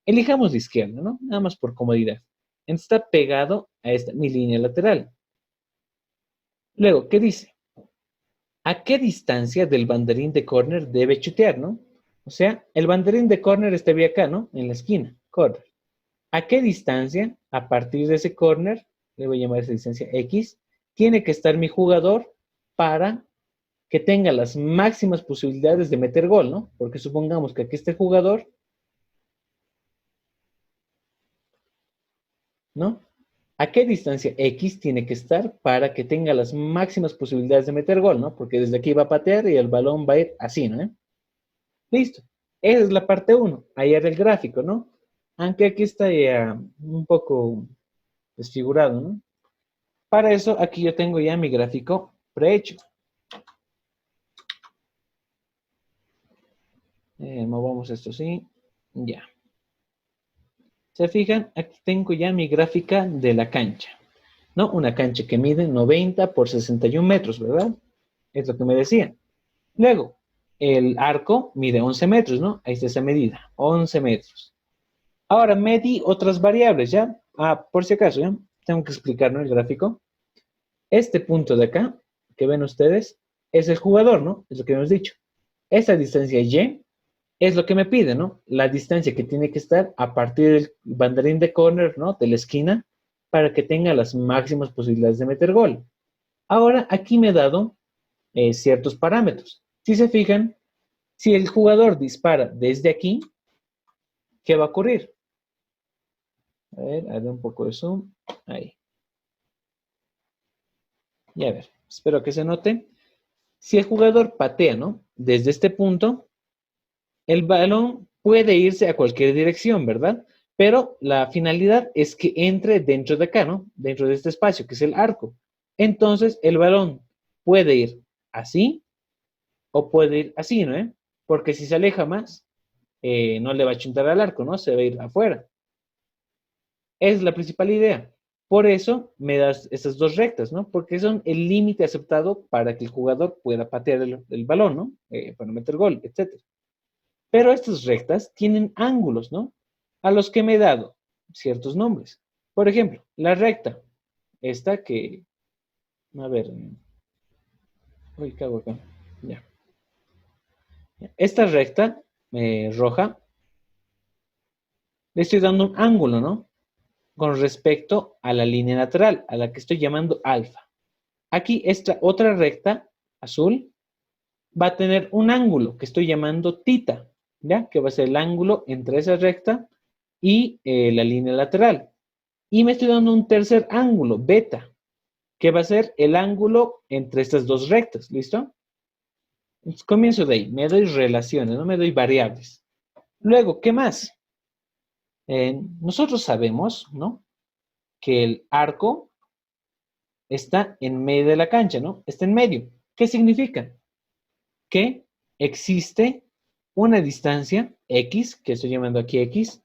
A: Elijamos la izquierda, ¿no? Nada más por comodidad. Está pegado a mi línea lateral. Luego, ¿qué dice? ¿A qué distancia del banderín de córner debe chutear, no? O sea, el banderín de córner estaría acá, ¿no? En la esquina, córner. ¿A qué distancia, a partir de ese córner, le voy a llamar esa distancia X, tiene que estar mi jugador para que tenga las máximas posibilidades de meter gol, ¿no? Porque supongamos que aquí está el jugador, ¿no? ¿A qué distancia X tiene que estar para que tenga las máximas posibilidades de meter gol, ¿no? Porque desde aquí va a patear y el balón va a ir así, ¿no? Listo. Esa es la parte 1. Hallar el gráfico, ¿no? Aunque aquí está ya un poco desfigurado, ¿no? Para eso, aquí yo tengo ya mi gráfico prehecho. Movamos esto así. Ya. ¿Se fijan? Aquí tengo ya mi gráfica de la cancha, ¿no? Una cancha que mide 90 por 61 metros, ¿verdad? Es lo que me decían. Luego, el arco mide 11 metros, ¿no? Ahí está esa medida, 11 metros. Ahora, medí otras variables, ¿ya? Por si acaso, ¿ya? Tengo que explicar, ¿no? El gráfico. Este punto de acá, que ven ustedes, es el jugador, ¿no? Es lo que hemos dicho. Esa distancia Y es lo que me pide, ¿no? La distancia que tiene que estar a partir del banderín de córner, ¿no? De la esquina, para que tenga las máximas posibilidades de meter gol. Ahora, aquí me he dado ciertos parámetros. Si se fijan, si el jugador dispara desde aquí, ¿qué va a ocurrir? A ver, haré un poco de zoom. Ahí. Y a ver, espero que se note. Si el jugador patea, ¿no? Desde este punto, el balón puede irse a cualquier dirección, ¿verdad? Pero la finalidad es que entre dentro de acá, ¿no? Dentro de este espacio, que es el arco. Entonces, el balón puede ir así O puede ir así, ¿no? Porque si se aleja más, no le va a chuntar al arco, ¿no? Se va a ir afuera. Es la principal idea. Por eso me das esas dos rectas, ¿no? Porque son el límite aceptado para que el jugador pueda patear el balón, ¿no? Para meter gol, etc. Pero estas rectas tienen ángulos, ¿no? A los que me he dado ciertos nombres. Por ejemplo, la recta, esta que, a ver, uy, ¿qué hago acá? Ya. Esta recta roja, le estoy dando un ángulo, ¿no? Con respecto a la línea lateral, a la que estoy llamando alfa. Aquí esta otra recta, azul, va a tener un ángulo que estoy llamando tita, ¿ya? Que va a ser el ángulo entre esa recta y la línea lateral. Y me estoy dando un tercer ángulo, beta, que va a ser el ángulo entre estas dos rectas, ¿listo? Entonces, comienzo de ahí, me doy relaciones, no me doy variables. Luego, ¿qué más? Nosotros sabemos, ¿no? Que el arco está en medio de la cancha, ¿no? Está en medio. ¿Qué significa? Que existe una distancia X, que estoy llamando aquí X,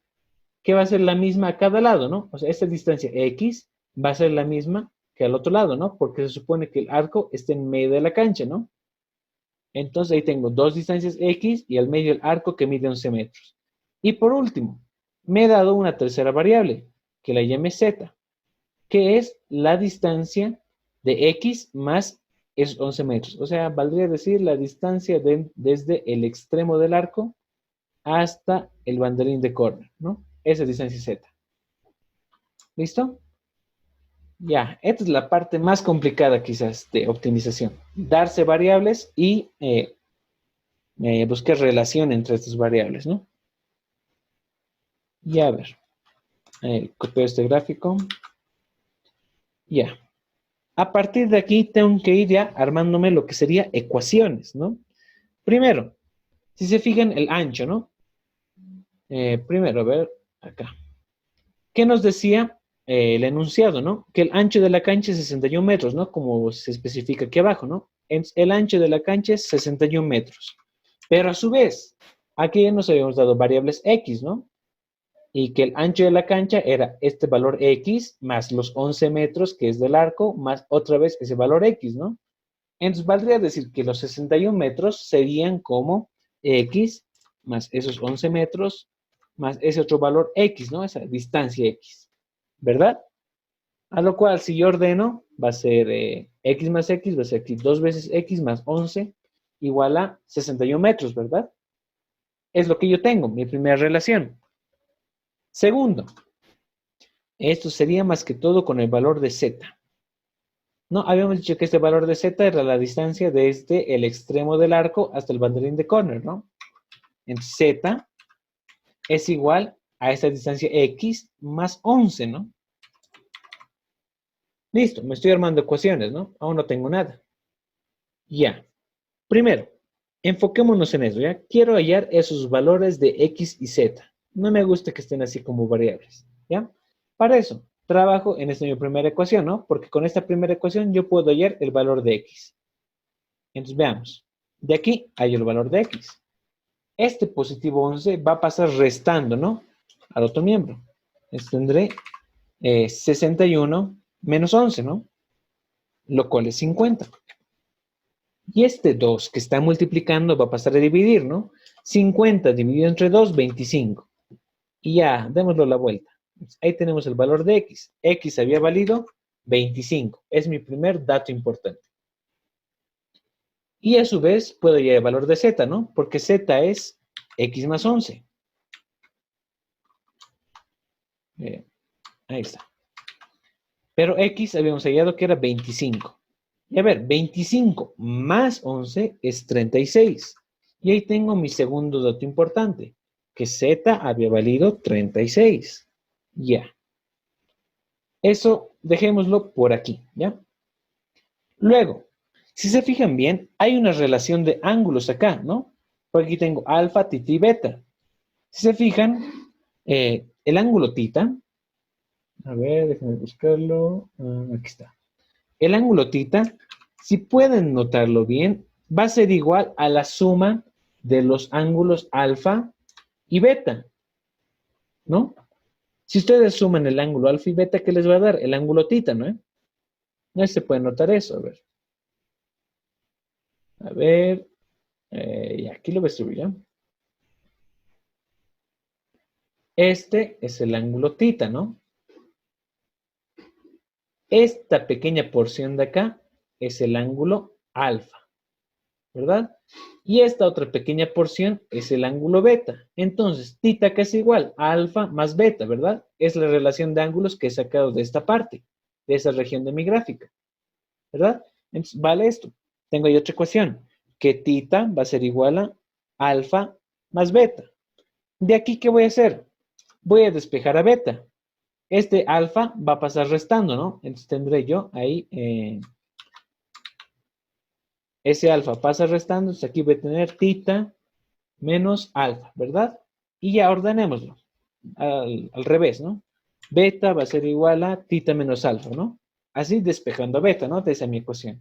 A: que va a ser la misma a cada lado, ¿no? O sea, esta distancia X va a ser la misma que al otro lado, ¿no? Porque se supone que el arco está en medio de la cancha, ¿no? Entonces ahí tengo dos distancias X y al medio el arco que mide 11 metros. Y por último, me he dado una tercera variable, que la llame Z, que es la distancia de X más esos 11 metros. O sea, valdría decir la distancia desde el extremo del arco hasta el banderín de córner, ¿no? Esa distancia Z. ¿Listo? Ya, esta es la parte más complicada quizás de optimización. Darse variables y buscar relación entre estas variables, ¿no? Y a ver, copio este gráfico. Ya. A partir de aquí tengo que ir ya armándome lo que sería ecuaciones, ¿no? Primero, si se fijan el ancho, ¿no? Primero, a ver, acá. ¿Qué nos decía el enunciado, ¿no? Que el ancho de la cancha es 61 metros, ¿no? Como se especifica aquí abajo, ¿no? El ancho de la cancha es 61 metros. Pero a su vez, aquí ya nos habíamos dado variables X, ¿no? Y que el ancho de la cancha era este valor X más los 11 metros que es del arco, más otra vez ese valor X, ¿no? Entonces, valdría decir que los 61 metros serían como X más esos 11 metros más ese otro valor X, ¿no? Esa distancia X, ¿verdad? A lo cual, si yo ordeno, va a ser X más X, va a ser aquí 2 veces X más 11 igual a 61 metros, ¿verdad? Es lo que yo tengo, mi primera relación. Segundo, esto sería más que todo con el valor de Z. No, habíamos dicho que este valor de Z era la distancia desde el extremo del arco hasta el banderín de córner, ¿no? Entonces, Z es igual a esta distancia X más 11, ¿no? Listo, me estoy armando ecuaciones, ¿no? Aún no tengo nada. Ya. Primero, enfoquémonos en eso, ¿ya? Quiero hallar esos valores de X y Z. No me gusta que estén así como variables, ¿ya? Para eso, trabajo en esta mi primera ecuación, ¿no? Porque con esta primera ecuación yo puedo hallar el valor de X. Entonces, veamos. De aquí hallo el valor de X. Este positivo 11 va a pasar restando, ¿no? Al otro miembro. Entonces tendré 61 menos 11, ¿no? Lo cual es 50. Y este 2 que está multiplicando va a pasar a dividir, ¿no? 50 dividido entre 2, 25. Y ya, démoslo la vuelta. Ahí tenemos el valor de X. X había valido 25. Es mi primer dato importante. Y a su vez puedo hallar el valor de Z, ¿no? Porque Z es X más 11. Ahí está. Pero X habíamos hallado que era 25. Y a ver, 25 más 11 es 36. Y ahí tengo mi segundo dato importante, que Z había valido 36. Ya. Eso dejémoslo por aquí, ¿ya? Luego, si se fijan bien, hay una relación de ángulos acá, ¿no? Porque aquí tengo alfa, tita y beta. Si se fijan, el ángulo tita, a ver, déjenme buscarlo. Aquí está. El ángulo tita, si pueden notarlo bien, va a ser igual a la suma de los ángulos alfa y beta, ¿no? Si ustedes suman el ángulo alfa y beta, ¿qué les va a dar? El ángulo tita, ¿no? No se puede notar eso, a ver. A ver, y aquí lo voy a escribir, ¿ya? Este es el ángulo tita, ¿no? Esta pequeña porción de acá es el ángulo alfa, ¿verdad? Y esta otra pequeña porción es el ángulo beta. Entonces, tita que es igual a alfa más beta, ¿verdad? Es la relación de ángulos que he sacado de esta parte, de esa región de mi gráfica, ¿verdad? Entonces, vale esto. Tengo ahí otra ecuación, que tita va a ser igual a alfa más beta. De aquí, ¿qué voy a hacer? Voy a despejar a beta. Este alfa va a pasar restando, ¿no? Entonces tendré yo ahí, ese alfa pasa restando, entonces aquí voy a tener tita menos alfa, ¿verdad? Y ya ordenémoslo al revés, ¿no? Beta va a ser igual a tita menos alfa, ¿no? Así despejando beta, ¿no? Esa es mi ecuación.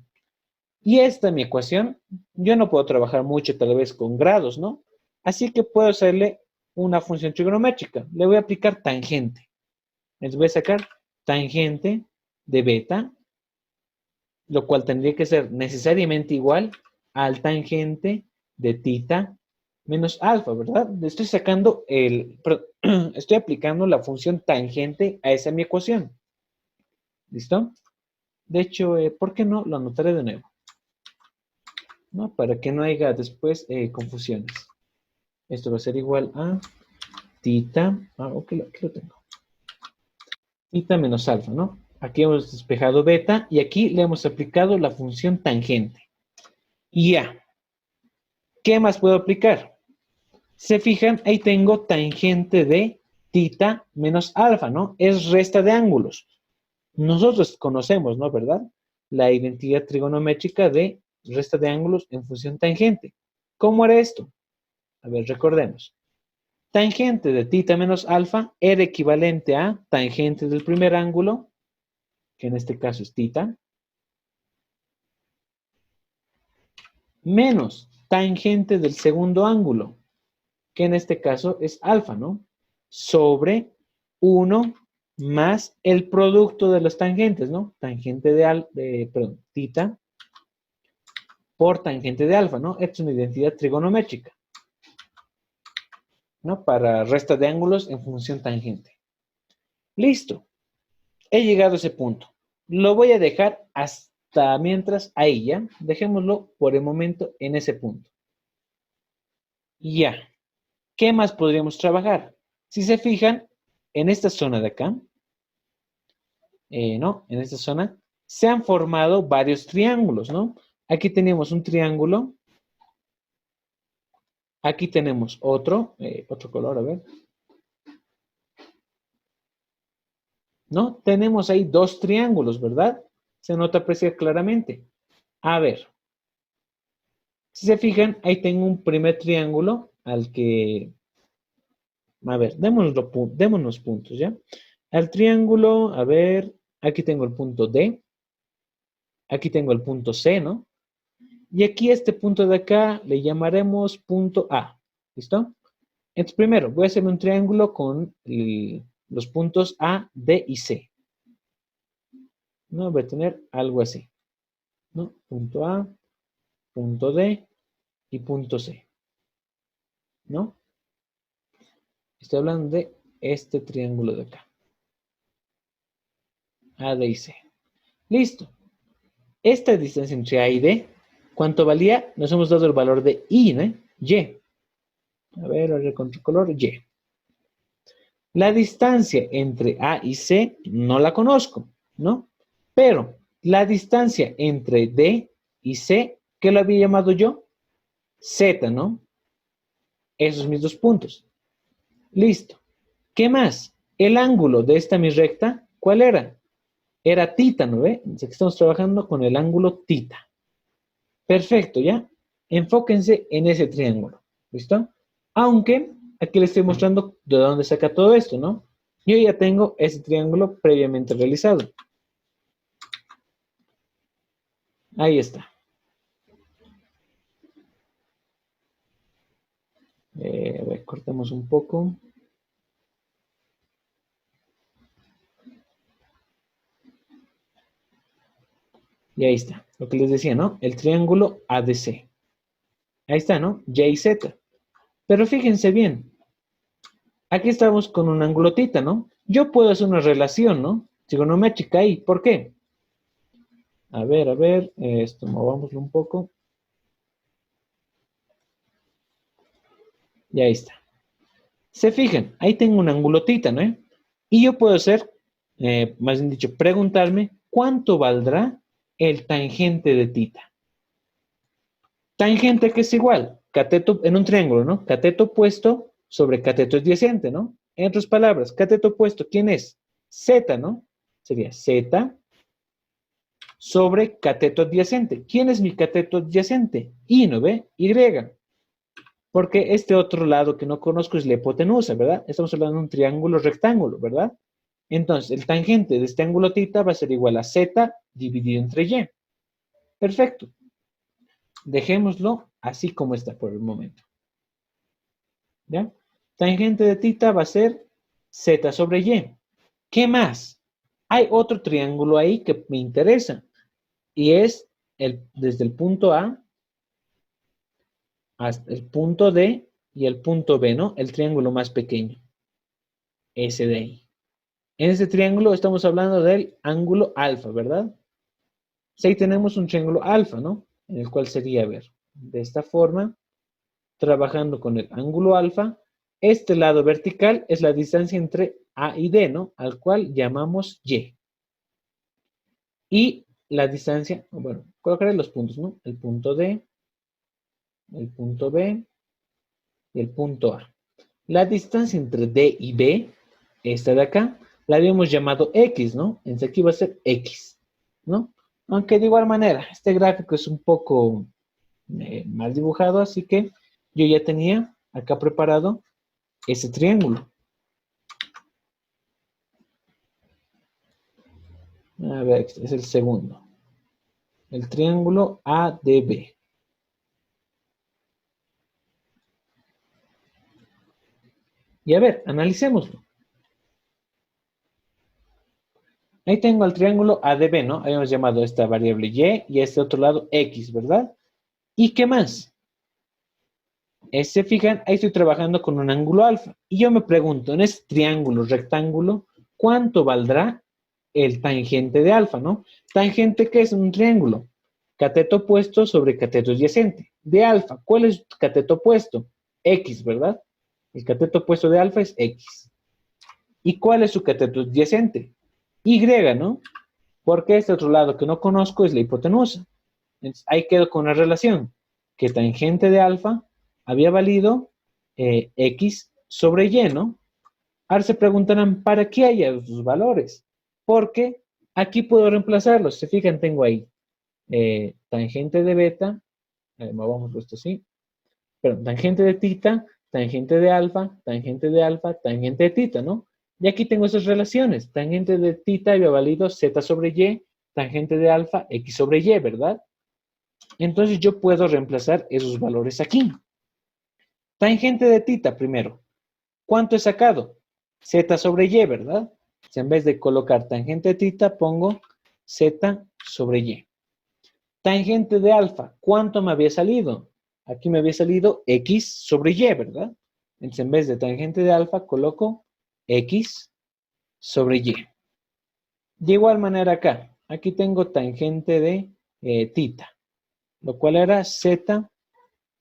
A: Y esta mi ecuación, yo no puedo trabajar mucho tal vez con grados, ¿no? Así que puedo hacerle una función trigonométrica. Le voy a aplicar tangente. Les voy a sacar tangente de beta, lo cual tendría que ser necesariamente igual al tangente de tita menos alfa, ¿verdad? Le estoy sacando estoy aplicando la función tangente a esa mi ecuación. ¿Listo? De hecho, ¿por qué no? Lo anotaré de nuevo, ¿no? Para que no haya después confusiones. Esto va a ser igual a tita, ok, aquí lo tengo. Tita menos alfa, ¿no? Aquí hemos despejado beta y aquí le hemos aplicado la función tangente. Y ya. ¿Qué más puedo aplicar? Se fijan, ahí tengo tangente de tita menos alfa, ¿no? Es resta de ángulos. Nosotros conocemos, ¿no? ¿Verdad? La identidad trigonométrica de resta de ángulos en función tangente. ¿Cómo era esto? A ver, recordemos. Tangente de tita menos alfa era equivalente a tangente del primer ángulo, que en este caso es tita, menos tangente del segundo ángulo, que en este caso es alfa, ¿no? Sobre 1 más el producto de los tangentes, ¿no? Tangente perdón, tita por tangente de alfa, ¿no? Esta es una identidad trigonométrica, ¿no? Para resta de ángulos en función tangente. Listo. He llegado a ese punto. Lo voy a dejar hasta mientras ahí, ¿ya? Dejémoslo por el momento en ese punto. Ya. ¿Qué más podríamos trabajar? Si se fijan, en esta zona de acá, ¿no? En esta zona, se han formado varios triángulos, ¿no? Aquí tenemos un triángulo. Aquí tenemos otro color, a ver. ¿No? Tenemos ahí dos triángulos, ¿verdad? Se nota apreciar claramente. A ver. Si se fijan, ahí tengo un primer triángulo al que... A ver, démonos puntos, ¿ya? Al triángulo, a ver, aquí tengo el punto D. Aquí tengo el punto C, ¿no? Y aquí este punto de acá le llamaremos punto A. ¿Listo? Entonces, primero, voy a hacer un triángulo con los puntos A, D y C. ¿No? Voy a tener algo así. ¿No? Punto A, punto D y punto C. ¿No? Estoy hablando de este triángulo de acá. A, D y C. Listo. Esta distancia entre A y D, ¿cuánto valía? Nos hemos dado el valor de I, ¿no? Y. A ver, ahora con otro color, Y. La distancia entre A y C no la conozco, ¿no? Pero la distancia entre D y C, ¿qué lo había llamado yo? Z, ¿no? Esos mis dos puntos. Listo. ¿Qué más? El ángulo de esta mi recta, ¿cuál era? Era tita, ¿no ve? Entonces aquí estamos trabajando con el ángulo tita. Perfecto, ¿ya? Enfóquense en ese triángulo. ¿Listo? Aunque aquí les estoy mostrando de dónde saca todo esto, ¿no? Yo ya tengo ese triángulo previamente realizado. Ahí está. A ver, cortemos un poco. Y ahí está, lo que les decía, ¿no? El triángulo ADC. Ahí está, ¿no? Y y Z. Pero fíjense bien, aquí estamos con un ángulo tita, ¿no? Yo puedo hacer una relación, ¿no? Trigonométrica ahí. ¿Por qué? A ver, esto movámoslo un poco. Y ahí está. Se fijan, ahí tengo un ángulo tita, ¿no? Y yo puedo hacer, más bien dicho, preguntarme cuánto valdrá el tangente de tita. Tangente que es igual, cateto en un triángulo, ¿no? Cateto opuesto sobre cateto adyacente, ¿no? En otras palabras, cateto opuesto, ¿quién es? Z, ¿no? Sería Z sobre cateto adyacente. ¿Quién es mi cateto adyacente? Y, ¿no ve? Y. Porque este otro lado que no conozco es la hipotenusa, ¿verdad? Estamos hablando de un triángulo rectángulo, ¿verdad? Entonces, el tangente de este ángulo tita va a ser igual a Z dividido entre Y. Perfecto. Dejémoslo así como está por el momento. ¿Ya? Tangente de tita va a ser Z sobre Y. ¿Qué más? Hay otro triángulo ahí que me interesa. Y es desde el punto A hasta el punto D y el punto B, ¿no? El triángulo más pequeño. Ese de ahí. En este triángulo estamos hablando del ángulo alfa, ¿verdad? Si ahí tenemos un triángulo alfa, ¿no? En el cual sería, a ver, de esta forma, trabajando con el ángulo alfa, este lado vertical es la distancia entre A y D, ¿no? Al cual llamamos Y. Y la distancia, bueno, colocaré los puntos, ¿no? El punto D, el punto B y el punto A. La distancia entre D y B, esta de acá, la habíamos llamado X, ¿no? Entonces aquí va a ser X, ¿no? Aunque de igual manera, este gráfico es un poco mal dibujado, así que yo ya tenía acá preparado ese triángulo. A ver, este es el segundo. El triángulo ADB. Y a ver, analicémoslo. Ahí tengo el triángulo ADB, ¿no? Habíamos llamado esta variable Y y este otro lado X, ¿verdad? ¿Y qué más? Se fijan, ahí estoy trabajando con un ángulo alfa. Y yo me pregunto, en este triángulo rectángulo, ¿cuánto valdrá el tangente de alfa, no? Tangente, ¿qué es un triángulo? Cateto opuesto sobre cateto adyacente. De alfa, ¿cuál es cateto opuesto? X, ¿verdad? El cateto opuesto de alfa es X. ¿Y cuál es su cateto adyacente? Y, ¿no? Porque este otro lado que no conozco es la hipotenusa. Entonces, ahí quedo con una relación, que tangente de alfa había valido X sobre Y, ¿no? Ahora se preguntarán, ¿para qué hay esos valores? Porque aquí puedo reemplazarlos. Se fijan, tengo ahí tangente de beta, movamos esto así, pero tangente de tita, tangente de alfa, tangente de alfa, tangente de tita, ¿no? Y aquí tengo esas relaciones. Tangente de tita había valido Z sobre Y, tangente de alfa, X sobre Y, ¿verdad? Entonces yo puedo reemplazar esos valores aquí. Tangente de tita primero. ¿Cuánto he sacado? Z sobre Y, ¿verdad? Si en vez de colocar tangente de tita, pongo Z sobre Y. Tangente de alfa, ¿cuánto me había salido? Aquí me había salido X sobre Y, ¿verdad? Entonces en vez de tangente de alfa, coloco X sobre Y. De igual manera acá, aquí tengo tangente de tita, lo cual era Z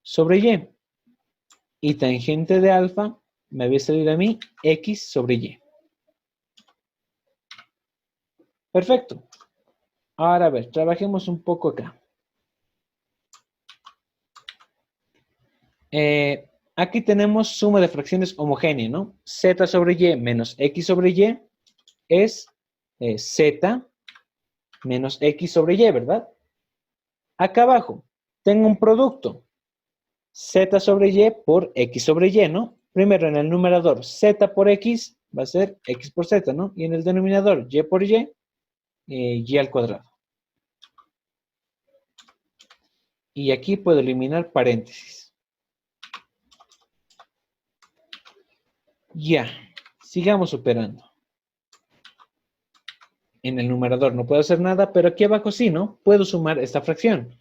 A: sobre Y. Y tangente de alfa me había salido a mí X sobre Y. Perfecto. Ahora a ver, trabajemos un poco acá. Aquí tenemos suma de fracciones homogénea, ¿no? Z sobre Y menos X sobre Y es Z menos X sobre Y, ¿verdad? Acá abajo tengo un producto. Z sobre Y por X sobre Y, ¿no? Primero en el numerador Z por X va a ser X por Z, ¿no? Y en el denominador Y por Y al cuadrado. Y aquí puedo eliminar paréntesis. Ya, sigamos operando. En el numerador no puedo hacer nada, pero aquí abajo sí, ¿no? Puedo sumar esta fracción.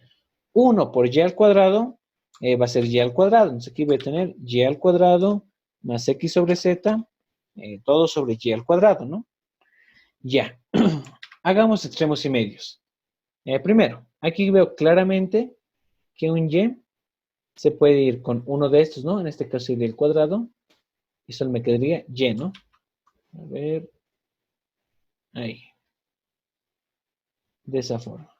A: 1 por y al cuadrado va a ser y al cuadrado. Entonces aquí voy a tener y al cuadrado más x sobre z, todo sobre y al cuadrado, ¿no? Ya. Hagamos extremos y medios. Primero, aquí veo claramente que un y se puede ir con uno de estos, ¿no? En este caso sería el cuadrado. Y solo me quedaría y, ¿no? A ver. Ahí. De esa forma.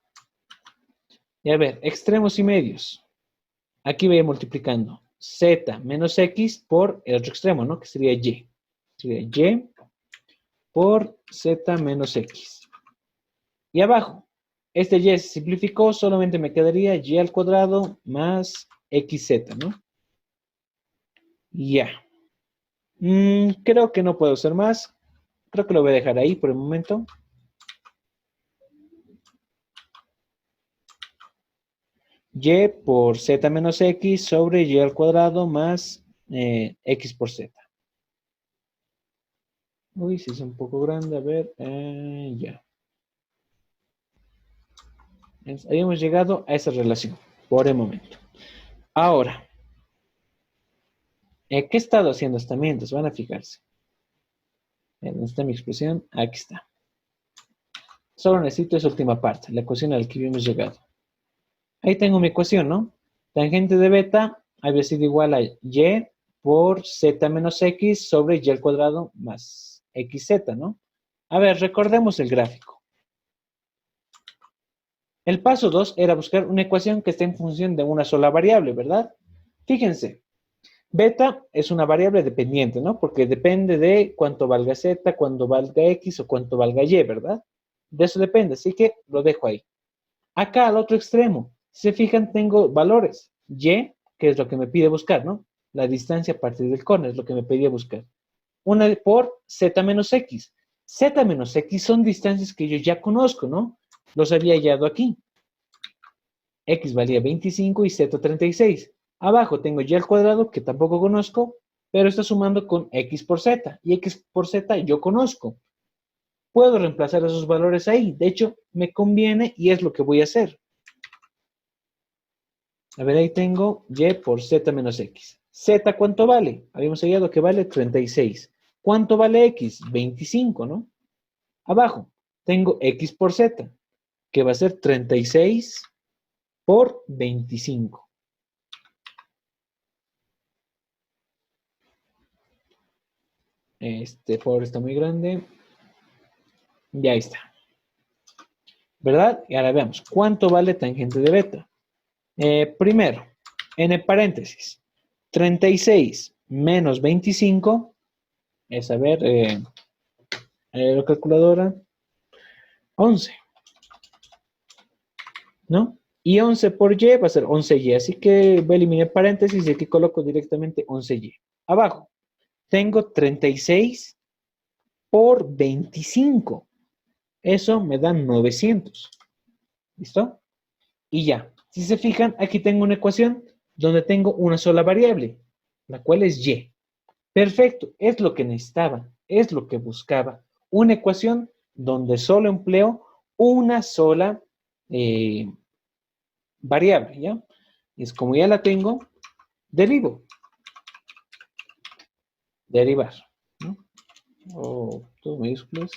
A: Y a ver, extremos y medios. Aquí voy multiplicando z menos x por el otro extremo, ¿no? Que sería y. Sería y por z menos x. Y abajo, este y se simplificó, solamente me quedaría y al cuadrado más xz, ¿no? Ya. Creo que no puedo hacer más. Creo que lo voy a dejar ahí por el momento. Y por z menos x sobre y al cuadrado más x por z. Uy, si es un poco grande, a ver, ya. Habíamos llegado a esa relación por el momento. Ahora, ¿qué he estado haciendo hasta mientras? Van a fijarse. ¿Dónde está mi expresión? Aquí está. Solo necesito esa última parte, la ecuación a la que habíamos llegado. Ahí tengo mi ecuación, ¿no? Tangente de beta había sido igual a y por z menos x sobre y al cuadrado más xz, ¿no? A ver, recordemos el gráfico. El paso 2 era buscar una ecuación que esté en función de una sola variable, ¿verdad? Fíjense, beta es una variable dependiente, ¿no? Porque depende de cuánto valga z, cuánto valga x o cuánto valga y, ¿verdad? De eso depende, así que lo dejo ahí. Acá al otro extremo, si se fijan, tengo valores. Y, que es lo que me pide buscar, ¿no? La distancia a partir del cono es lo que me pedía buscar. Una por z menos x. Z menos x son distancias que yo ya conozco, ¿no? Los había hallado aquí. X valía 25 y z 36. Abajo tengo y al cuadrado, que tampoco conozco, pero está sumando con x por z. Y x por z yo conozco. Puedo reemplazar esos valores ahí. De hecho, me conviene y es lo que voy a hacer. A ver, ahí tengo y por z menos x. Z, ¿cuánto vale? Habíamos hallado que vale 36. ¿Cuánto vale x? 25, ¿no? Abajo, tengo x por z, que va a ser 36 por 25. Este por está muy grande. Y ahí está. ¿Verdad? Y ahora veamos, ¿cuánto vale tangente de beta? Primero, en el paréntesis, 36 menos 25, es a ver, la calculadora, 11, ¿no? Y 11 por y va a ser 11y, así que voy a eliminar paréntesis y aquí coloco directamente 11y. Abajo, tengo 36 por 25. Eso me da 900. ¿Listo? Y ya. Si se fijan, aquí tengo una ecuación donde tengo una sola variable, la cual es y. Perfecto, es lo que necesitaba, es lo que buscaba. Una ecuación donde solo empleo una sola variable, ¿ya? Es como ya la tengo, derivo. Derivar, ¿no? O todo mayúsculas.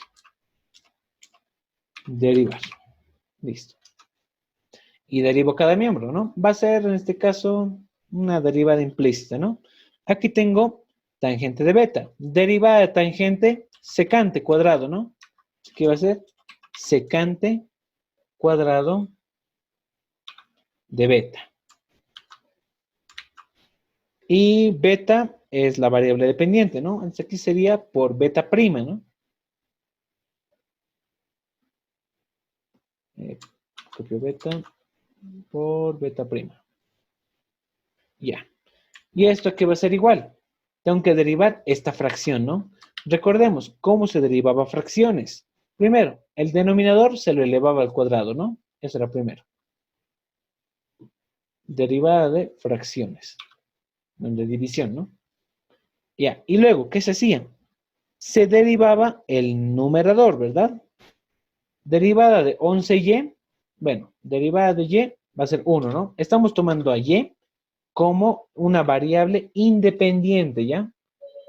A: Derivar. Listo. Y derivo cada miembro, ¿no? Va a ser, en este caso, una derivada implícita, ¿no? Aquí tengo tangente de beta. Derivada de tangente secante cuadrado, ¿no? ¿Qué va a ser? Secante cuadrado de beta. Y beta es la variable dependiente, ¿no? Entonces aquí sería por beta prima, ¿no? Copio beta por beta prima. Ya. ¿Y esto qué va a ser igual? Tengo que derivar esta fracción, ¿no? Recordemos cómo se derivaba fracciones. Primero, el denominador se lo elevaba al cuadrado, ¿no? Eso era primero. Derivada de fracciones. De división, ¿no? Ya, y luego, ¿qué se hacía? Se derivaba el numerador, ¿verdad? Derivada de 11y, bueno, derivada de y va a ser 1, ¿no? Estamos tomando a y como una variable independiente, ¿ya?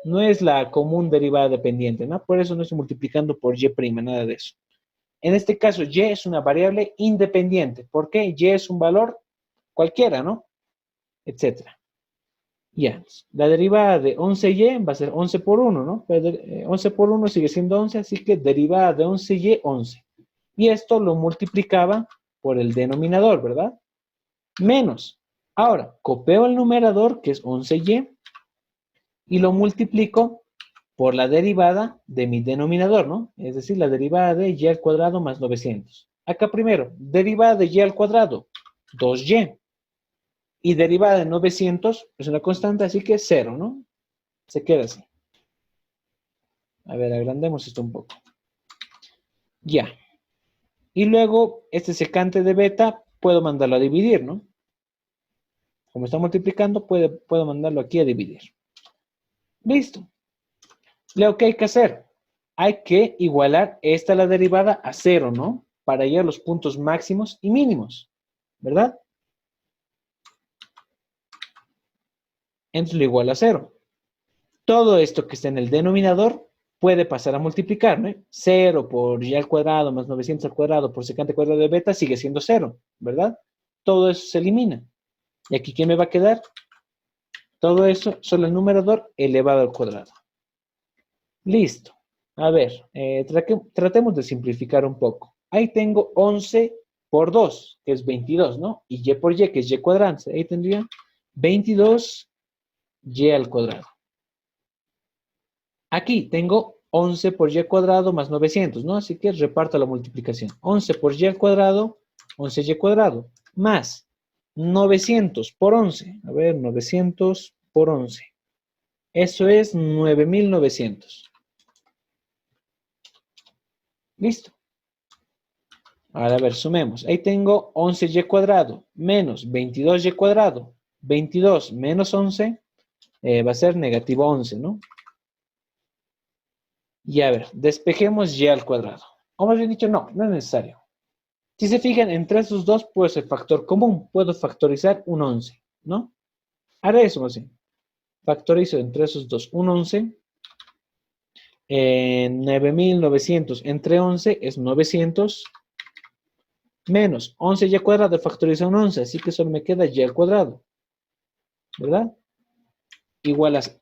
A: No es la común derivada dependiente, ¿no? Por eso no estoy multiplicando por y', nada de eso. En este caso, y es una variable independiente. ¿Por qué? Y es un valor cualquiera, ¿no? Etcétera. Ya, la derivada de 11y va a ser 11 por 1, ¿no? 11 por 1 sigue siendo 11, así que derivada de 11y, 11. Y esto lo multiplicaba por el denominador, ¿verdad? Menos. Ahora, copio el numerador, que es 11y, y lo multiplico por la derivada de mi denominador, ¿no? Es decir, la derivada de y al cuadrado más 900. Acá primero, derivada de y al cuadrado, 2y. Y derivada de 900 es una constante, así que 0, ¿no? Se queda así. A ver, agrandemos esto un poco. Ya. Y luego, este secante de beta, puedo mandarlo a dividir, ¿no? Como está multiplicando, puedo mandarlo aquí a dividir. Listo. Luego, ¿qué hay que hacer? Hay que igualar esta la derivada a 0, ¿no? Para hallar los puntos máximos y mínimos, ¿verdad? Entonces lo igual a 0. Todo esto que está en el denominador puede pasar a multiplicar, ¿no? 0 por y al cuadrado más 900 al cuadrado por secante cuadrado de beta sigue siendo 0, ¿verdad? Todo eso se elimina. ¿Y aquí qué me va a quedar? Todo eso solo el numerador elevado al cuadrado. Listo. A ver, tratemos de simplificar un poco. Ahí tengo 11 por 2, que es 22, ¿no? Y y por y, que es y cuadrado. Ahí tendría 22y al cuadrado. Aquí tengo 11 por y cuadrado más 900, ¿no? Así que reparto la multiplicación. 11 por y al cuadrado, 11y cuadrado, más 900 por 11. A ver, 900 por 11. Eso es 9900. Listo. Ahora, a ver, sumemos. Ahí tengo 11y cuadrado menos 22y cuadrado. 22 menos 11 va a ser negativo 11, ¿no? Y a ver, despejemos y al cuadrado. O más bien dicho, no, no es necesario. Si se fijan, entre esos dos puede ser factor común. Puedo factorizar un 11, ¿no? Haré eso así. Factorizo entre esos dos un 11. 9900 entre 11 es 900. Menos 11y cuadrado factoriza un 11. Así que solo me queda y al cuadrado. ¿Verdad? Igual a 0.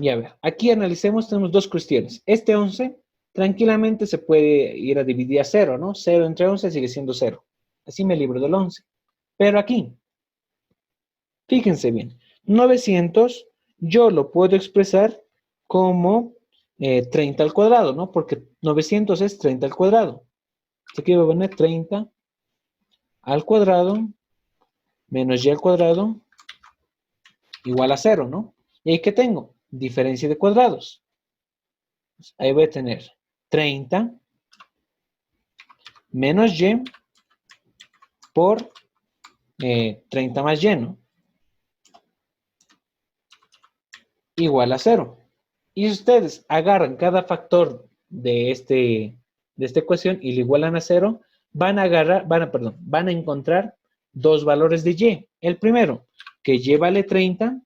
A: Y a ver, aquí analicemos, tenemos dos cuestiones. Este 11 tranquilamente se puede ir a dividir a 0, ¿no? 0 entre 11 sigue siendo 0. Así me libro del 11. Pero aquí, fíjense bien, 900 yo lo puedo expresar como 30 al cuadrado, ¿no? Porque 900 es 30 al cuadrado. Aquí voy a poner 30 al cuadrado menos y al cuadrado igual a 0, ¿no? ¿Y ahí qué tengo? Diferencia de cuadrados. Ahí voy a tener 30 menos y por 30 más y, ¿no? Igual a 0. Y si ustedes agarran cada factor de esta ecuación y lo igualan a 0, van a encontrar dos valores de y. El primero, que y vale 30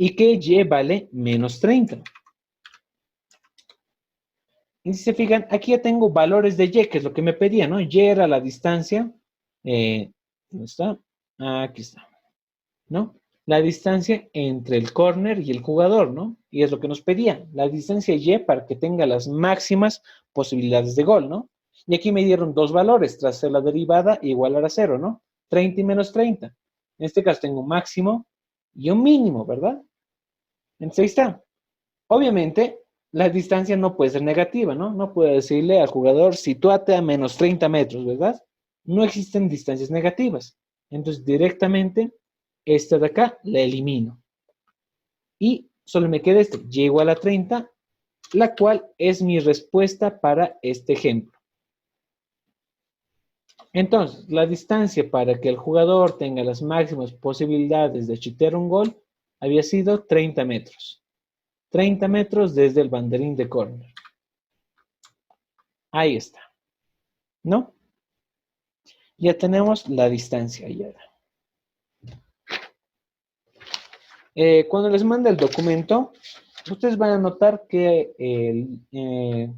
A: y que y vale menos 30. Y si se fijan, aquí ya tengo valores de y, que es lo que me pedía, ¿no? Y era la distancia. ¿Dónde está? Aquí está, ¿no? La distancia entre el corner y el jugador, ¿no? Y es lo que nos pedía, la distancia y para que tenga las máximas posibilidades de gol, ¿no? Y aquí me dieron dos valores, tras hacer la derivada igualar a 0, ¿no? 30 y menos 30. En este caso tengo un máximo y un mínimo, ¿verdad? Entonces ahí está. Obviamente, la distancia no puede ser negativa, ¿no? No puedo decirle al jugador, sitúate a menos 30 metros, ¿verdad? No existen distancias negativas. Entonces, directamente, esta de acá la elimino. Y solo me queda este, y igual a 30, la cual es mi respuesta para este ejemplo. Entonces, la distancia para que el jugador tenga las máximas posibilidades de chutar un gol había sido 30 metros. 30 metros desde el banderín de córner. Ahí está, ¿no? Ya tenemos la distancia ya. Cuando les mande el documento, ustedes van a notar que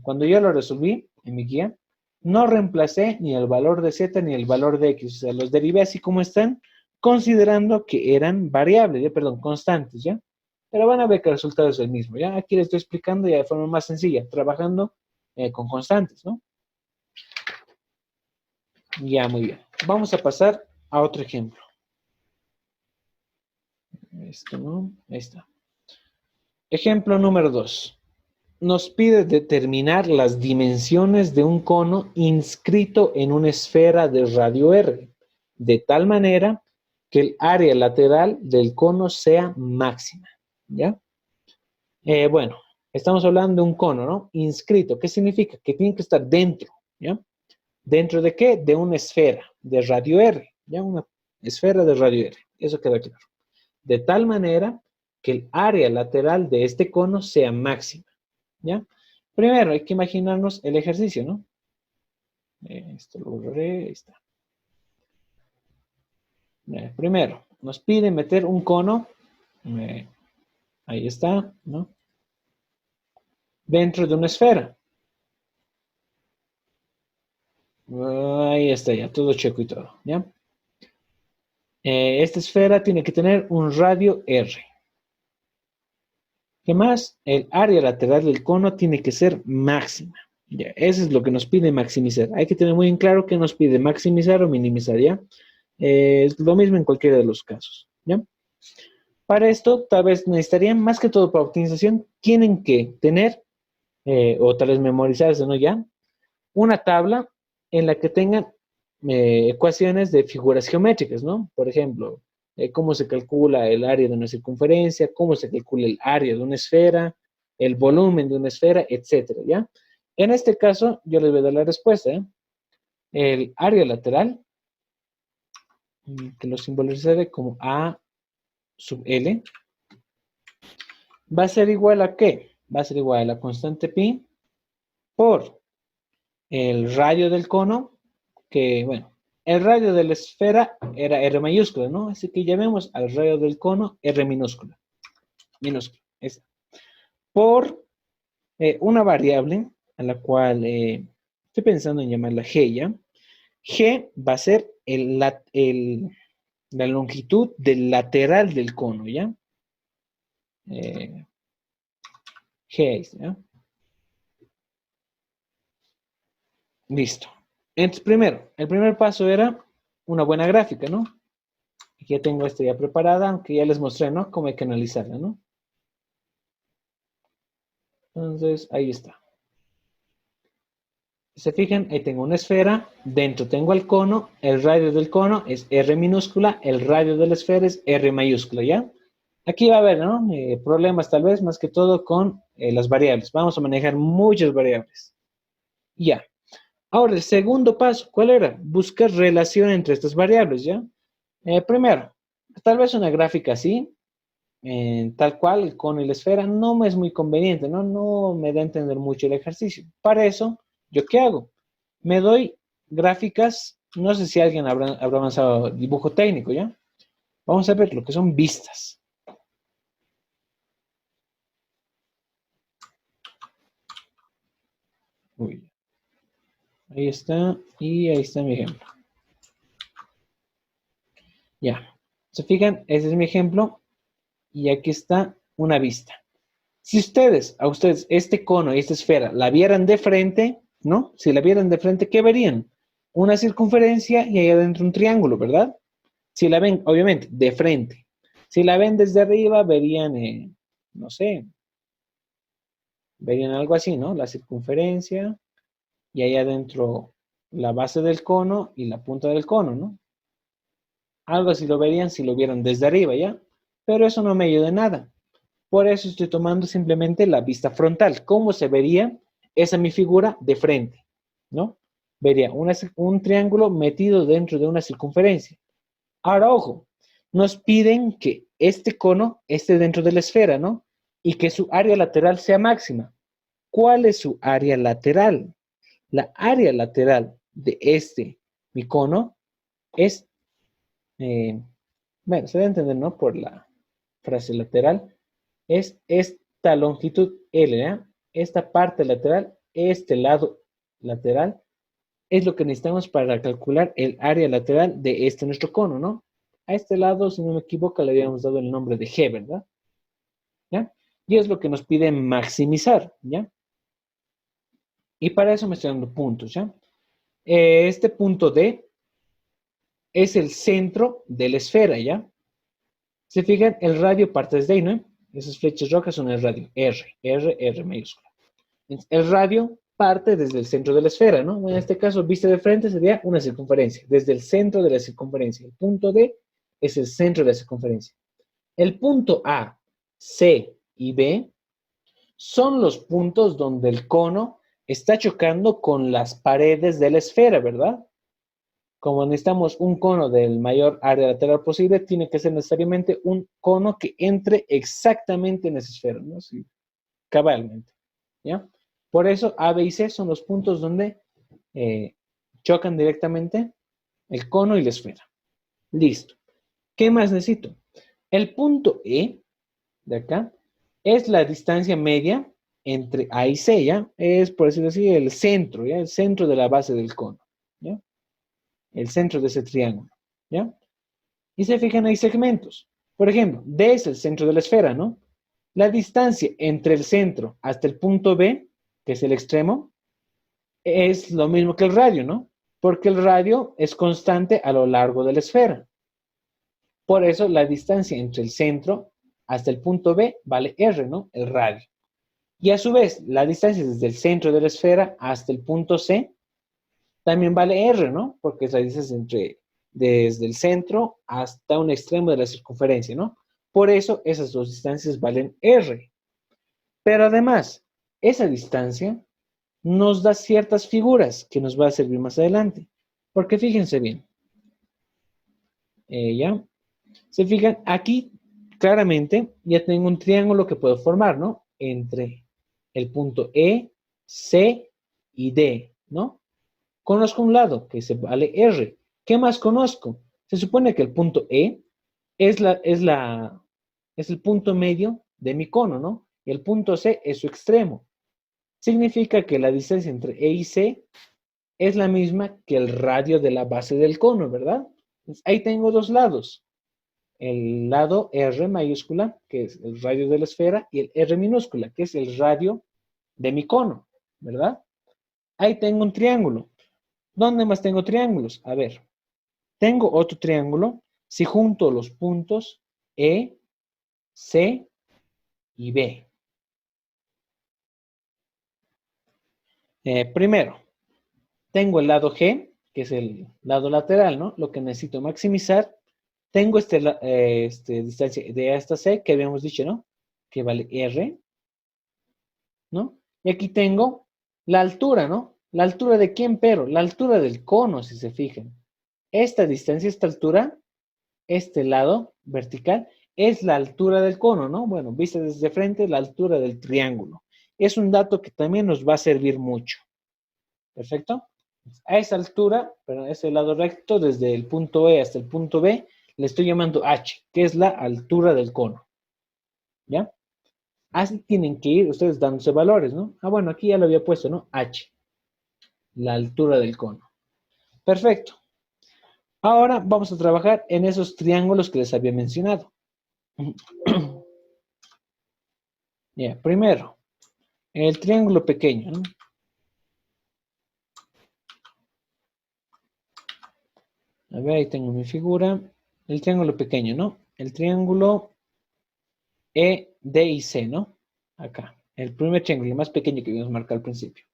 A: cuando yo lo resolví en mi guía, no reemplacé ni el valor de z ni el valor de x. O sea, los derivé así como están, considerando que eran variables, perdón, constantes, ¿ya? Pero van a ver que el resultado es el mismo, ¿ya? Aquí les estoy explicando ya de forma más sencilla, trabajando con constantes, ¿no? Ya, muy bien. Vamos a pasar a otro ejemplo. Esto, ¿no? Ahí está. Ejemplo número 2. Nos pide determinar las dimensiones de un cono inscrito en una esfera de radio R, de tal manera que el área lateral del cono sea máxima, ¿ya? Bueno, estamos hablando de un cono, ¿no? Inscrito. ¿Qué significa? Que tiene que estar dentro, ¿ya? ¿Dentro de qué? De una esfera de radio R, ¿ya? Una esfera de radio R. Eso queda claro. De tal manera que el área lateral de este cono sea máxima, ¿ya? Primero hay que imaginarnos el ejercicio, ¿no? Esto lo borraré, ahí está. Primero, nos pide meter un cono, ahí está, ¿no? Dentro de una esfera. Ahí está ya, todo checo y todo, ¿ya? Esta esfera tiene que tener un radio R. ¿Qué más? El área lateral del cono tiene que ser máxima. Ya, eso es lo que nos pide maximizar. Hay que tener muy en claro que nos pide maximizar o minimizar, ¿ya? Es lo mismo en cualquiera de los casos, ¿ya? Para esto, tal vez necesitarían, más que todo para optimización, tienen que tener, o tal vez memorizarse, ¿no? Ya, una tabla en la que tengan ecuaciones de figuras geométricas, ¿no? Por ejemplo, cómo se calcula el área de una circunferencia, cómo se calcula el área de una esfera, el volumen de una esfera, etcétera, ¿ya? En este caso, yo les voy a dar la respuesta, ¿eh? El área lateral, que lo simbolizaré como A sub L, va a ser igual a ¿qué? Va a ser igual a la constante pi por el radio del cono, que, bueno, el radio de la esfera era R mayúscula, ¿no? Así que llamemos al radio del cono R minúscula. Esa. Por una variable a la cual estoy pensando en llamarla G, ¿ya? G va a ser la longitud del lateral del cono, ¿ya? G, ¿ya? Listo. Entonces, primero, el primer paso era una buena gráfica, ¿no? Aquí ya tengo esta ya preparada, aunque ya les mostré, ¿no? Cómo hay que analizarla, ¿no? Entonces, ahí está. Si se fijan, ahí tengo una esfera, dentro tengo el cono, el radio del cono es R minúscula, el radio de la esfera es R mayúscula, ¿ya? Aquí va a haber, ¿no? Problemas tal vez, más que todo con las variables. Vamos a manejar muchas variables. Ya. Ahora, el segundo paso, ¿cuál era? Buscar relación entre estas variables, ¿ya? Primero, tal vez una gráfica así, tal cual, el cono y la esfera, no me es muy conveniente, ¿no? No me da a entender mucho el ejercicio. Para eso, ¿yo qué hago? Me doy gráficas, no sé si alguien habrá avanzado dibujo técnico, ¿ya? Vamos a ver lo que son vistas. Uy. Ahí está, y ahí está mi ejemplo. Ya. ¿Se fijan? Ese es mi ejemplo, y aquí está una vista. Si a ustedes, este cono y esta esfera la vieran de frente, ¿no? Si la vieran de frente, ¿qué verían? Una circunferencia y ahí adentro un triángulo, ¿verdad? Si la ven, obviamente, de frente. Si la ven desde arriba, verían, no sé, verían algo así, ¿no? La circunferencia y ahí adentro la base del cono y la punta del cono, ¿no? Algo así lo verían si lo vieran desde arriba, ¿ya? Pero eso no me ayuda en nada. Por eso estoy tomando simplemente la vista frontal. ¿Cómo se vería esa mi figura de frente? ¿No? Vería un triángulo metido dentro de una circunferencia. Ahora, ojo, nos piden que este cono esté dentro de la esfera, ¿no? Y que su área lateral sea máxima. ¿Cuál es su área lateral? La área lateral de mi cono, es, bueno, se debe entender, ¿no? Por la frase lateral, es esta longitud L, ¿eh? Esta parte lateral, este lado lateral, es lo que necesitamos para calcular el área lateral de nuestro cono, ¿no? A este lado, si no me equivoco, le habíamos dado el nombre de G, ¿verdad? ¿Ya? Y es lo que nos pide maximizar, ¿ya? Y para eso me estoy dando puntos, ¿ya? Este punto D es el centro de la esfera, ¿ya? Se fijan, el radio parte desde ahí, ¿no? Esas flechas rojas son el radio, R mayúscula. El radio parte desde el centro de la esfera, ¿no? En este caso, vista de frente sería una circunferencia, desde el centro de la circunferencia. El punto D es el centro de la circunferencia. El punto A, C y B son los puntos donde el cono está chocando con las paredes de la esfera, ¿verdad? Como necesitamos un cono del mayor área lateral posible, tiene que ser necesariamente un cono que entre exactamente en esa esfera, ¿no? Sí, cabalmente, ¿ya? Por eso A, B y C son los puntos donde chocan directamente el cono y la esfera. Listo. ¿Qué más necesito? El punto E, de acá, es la distancia media entre A y C, ¿ya? Es, por decirlo así, el centro, ¿ya? El centro de la base del cono, ¿ya? El centro de ese triángulo, ¿ya? Y se fijan, hay segmentos. Por ejemplo, D es el centro de la esfera, ¿no? La distancia entre el centro hasta el punto B, que es el extremo, es lo mismo que el radio, ¿no? Porque el radio es constante a lo largo de la esfera. Por eso la distancia entre el centro hasta el punto B vale R, ¿no? El radio. Y a su vez, la distancia desde el centro de la esfera hasta el punto C también vale R, ¿no? Porque es la distancia desde el centro hasta un extremo de la circunferencia, ¿no? Por eso esas dos distancias valen R. Pero además, esa distancia nos da ciertas figuras que nos va a servir más adelante. Porque fíjense bien. ¿Ya? Se fijan, aquí claramente ya tengo un triángulo que puedo formar, ¿no? Entre el punto E, C y D, ¿no? Conozco un lado que se vale R. ¿Qué más conozco? Se supone que el punto E es el punto medio de mi cono, ¿no? Y el punto C es su extremo. Significa que la distancia entre E y C es la misma que el radio de la base del cono, ¿verdad? Entonces, ahí tengo dos lados. El lado R mayúscula, que es el radio de la esfera, y el R minúscula, que es el radio de mi cono, ¿verdad? Ahí tengo un triángulo. ¿Dónde más tengo triángulos? A ver, tengo otro triángulo si junto los puntos E, C y B. Primero, tengo el lado G, que es el lado lateral, ¿no? Lo que necesito maximizar. Tengo distancia de A hasta C, que habíamos dicho, ¿no? Que vale R, ¿no? Y aquí tengo la altura, ¿no? ¿La altura de quién, pero? La altura del cono, si se fijan. Esta distancia, esta altura, este lado vertical, es la altura del cono, ¿no? Bueno, vista desde frente, la altura del triángulo. Es un dato que también nos va a servir mucho. ¿Perfecto? A esa altura, pero ese lado recto, desde el punto E hasta el punto B, le estoy llamando H, que es la altura del cono. ¿Ya? Así tienen que ir ustedes dándose valores, ¿no? Ah, bueno, aquí ya lo había puesto, ¿no? H, la altura del cono. Perfecto. Ahora vamos a trabajar en esos triángulos que les había mencionado. Ya, primero, el triángulo pequeño, ¿no? A ver, ahí tengo mi figura. El triángulo pequeño, ¿no? El triángulo E, D y C, ¿no? Acá. El primer triángulo, el más pequeño que habíamos marcado al principio.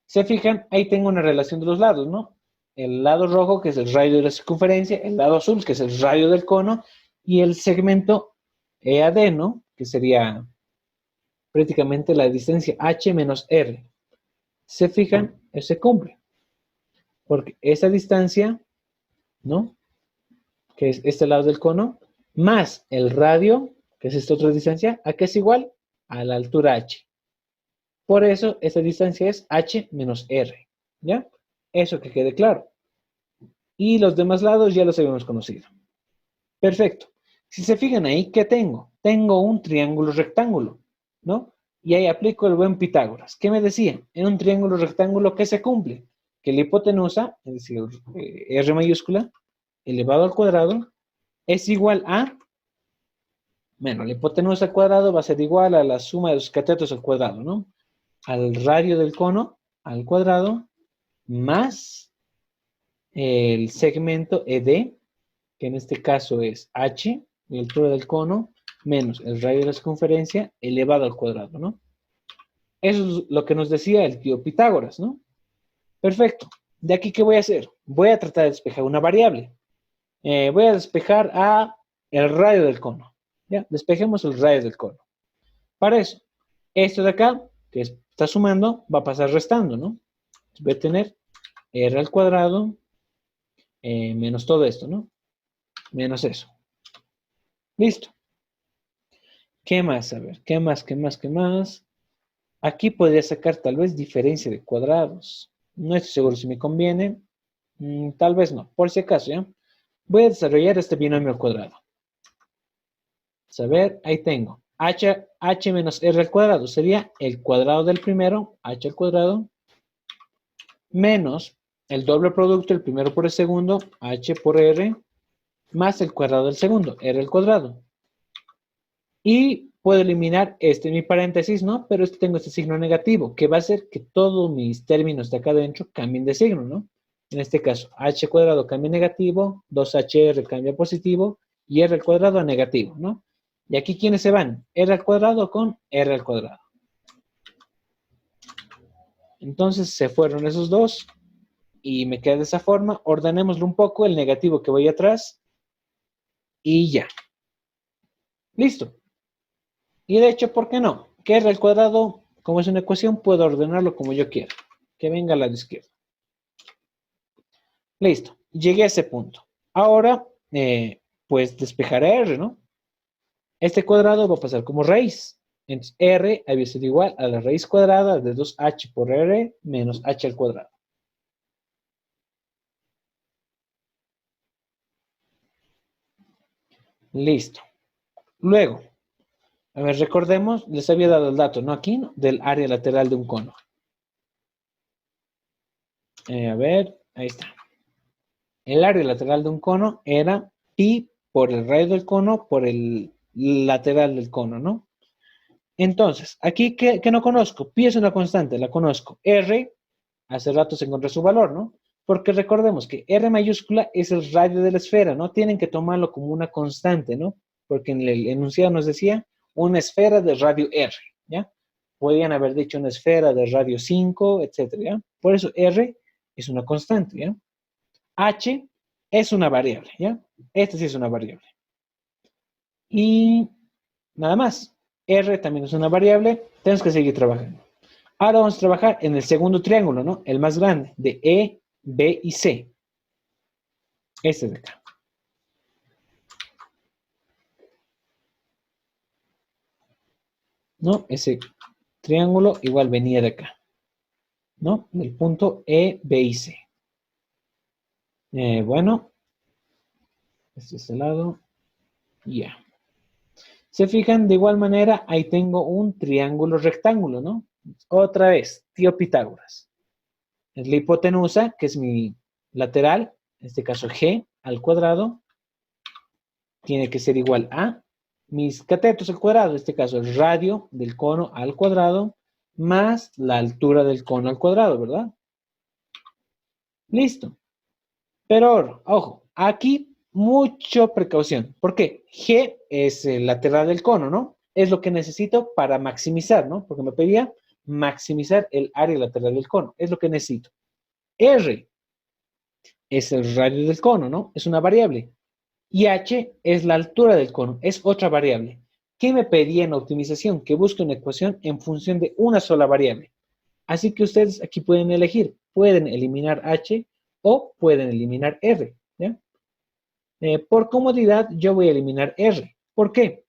A: Se fijan, ahí tengo una relación de los lados, ¿no? El lado rojo, que es el radio de la circunferencia, el lado azul, que es el radio del cono, y el segmento EAD, ¿no? Que sería prácticamente la distancia H menos R. Se fijan, se cumple. Porque esa distancia, ¿no? Que es este lado del cono, más el radio, que es esta otra distancia, ¿a qué es igual? A la altura h. Por eso, esta distancia es h menos r, ¿ya? Eso que quede claro. Y los demás lados ya los habíamos conocido. Perfecto. Si se fijan ahí, ¿qué tengo? Tengo un triángulo rectángulo, ¿no? Y ahí aplico el buen Pitágoras. ¿Qué me decía? En un triángulo rectángulo, ¿qué se cumple? Que la hipotenusa, es decir, R mayúscula, elevado al cuadrado, es igual a, bueno, la hipotenusa al cuadrado va a ser igual a la suma de los catetos al cuadrado, ¿no? Al radio del cono al cuadrado más el segmento ED, que en este caso es h, la altura del cono, menos el radio de la circunferencia elevado al cuadrado, ¿no? Eso es lo que nos decía el tío Pitágoras, ¿no? Perfecto. ¿De aquí qué voy a hacer? Voy a tratar de despejar una variable. Voy a despejar a el radio del cono. ¿Ya? Despejemos el radio del cono. Para eso, esto de acá, que está sumando, va a pasar restando, ¿no? Voy a tener r al cuadrado menos todo esto, ¿no? Menos eso. Listo. ¿Qué más? A ver, ¿qué más? Aquí podría sacar tal vez diferencia de cuadrados. No estoy seguro si me conviene. Tal vez no, por si acaso, ¿ya? Voy a desarrollar este binomio al cuadrado. A ver, ahí tengo. H menos R al cuadrado sería el cuadrado del primero, H al cuadrado, menos el doble producto, el primero por el segundo, H por R, más el cuadrado del segundo, R al cuadrado. Y puedo eliminar mi paréntesis, ¿no? Pero tengo este signo negativo, que va a hacer que todos mis términos de acá adentro cambien de signo, ¿no? En este caso, h cuadrado cambia negativo, 2hr cambia positivo, y r al cuadrado a negativo, ¿no? Y aquí, ¿quiénes se van? R al cuadrado con r al cuadrado. Entonces, se fueron esos dos, y me queda de esa forma. Ordenémoslo un poco, el negativo que voy atrás, y ya. Listo. Y de hecho, ¿por qué no? Que r al cuadrado, como es una ecuación, puedo ordenarlo como yo quiera. Que venga al lado izquierdo. Listo. Llegué a ese punto. Ahora, pues despejaré r, ¿no? Este cuadrado va a pasar como raíz. Entonces, r había sido igual a la raíz cuadrada de 2h por r menos h al cuadrado. Listo. Luego, a ver, recordemos, les había dado el dato, ¿no? Aquí, ¿no? Del área lateral de un cono. A ver, ahí está. El área lateral de un cono era pi por el radio del cono por el lateral del cono, ¿no? Entonces, aquí, ¿qué no conozco? Pi es una constante, la conozco. R, hace rato se encontró su valor, ¿no? Porque recordemos que R mayúscula es el radio de la esfera, ¿no? Tienen que tomarlo como una constante, ¿no? Porque en el enunciado nos decía una esfera de radio R, ¿ya? Podrían haber dicho una esfera de radio 5, etcétera, ¿ya? Por eso R es una constante, ¿ya? H es una variable, ¿ya? Esta sí es una variable. Y nada más. R también es una variable. Tenemos que seguir trabajando. Ahora vamos a trabajar en el segundo triángulo, ¿no? El más grande, de E, B y C. Este de acá. ¿No? Ese triángulo igual venía de acá. ¿No? Del punto E, B y C. Bueno. Este es el lado. Ya. Se fijan, de igual manera, ahí tengo un triángulo rectángulo, ¿no? Otra vez, tío Pitágoras. Es la hipotenusa, que es mi lateral, en este caso G al cuadrado, tiene que ser igual a mis catetos al cuadrado, en este caso el radio del cono al cuadrado, más la altura del cono al cuadrado, ¿verdad? Listo. Pero, ojo, aquí mucha precaución. ¿Por qué? G es el lateral del cono, ¿no? Es lo que necesito para maximizar, ¿no? Porque me pedía maximizar el área lateral del cono. Es lo que necesito. R es el radio del cono, ¿no? Es una variable. Y h es la altura del cono, es otra variable. ¿Qué me pedía en optimización? Que busque una ecuación en función de una sola variable. Así que ustedes aquí pueden elegir. Pueden eliminar h o pueden eliminar r, ¿ya? Por comodidad, yo voy a eliminar R. ¿Por qué?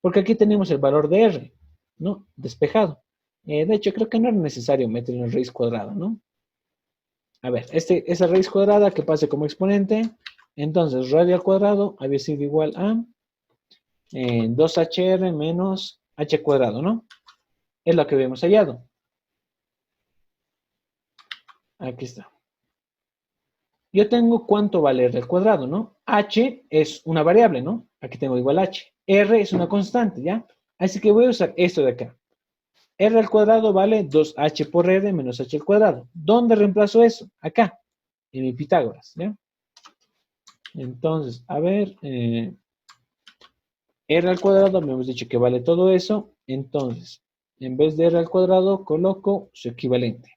A: Porque aquí tenemos el valor de R, ¿no? Despejado. De hecho, creo que no es necesario meterle una raíz cuadrada, ¿no? A ver, esa raíz cuadrada que pase como exponente, entonces radio al cuadrado había sido igual a 2HR menos H cuadrado, ¿no? Es lo que habíamos hallado. Aquí está. Yo tengo cuánto vale R al cuadrado, ¿no? H es una variable, ¿no? Aquí tengo igual H. R es una constante, ¿ya? Así que voy a usar esto de acá. R al cuadrado vale 2H por R menos H al cuadrado. ¿Dónde reemplazo eso? Acá, en mi Pitágoras, ¿ya? Entonces, a ver, R al cuadrado, me hemos dicho que vale todo eso. Entonces, en vez de R al cuadrado, coloco su equivalente.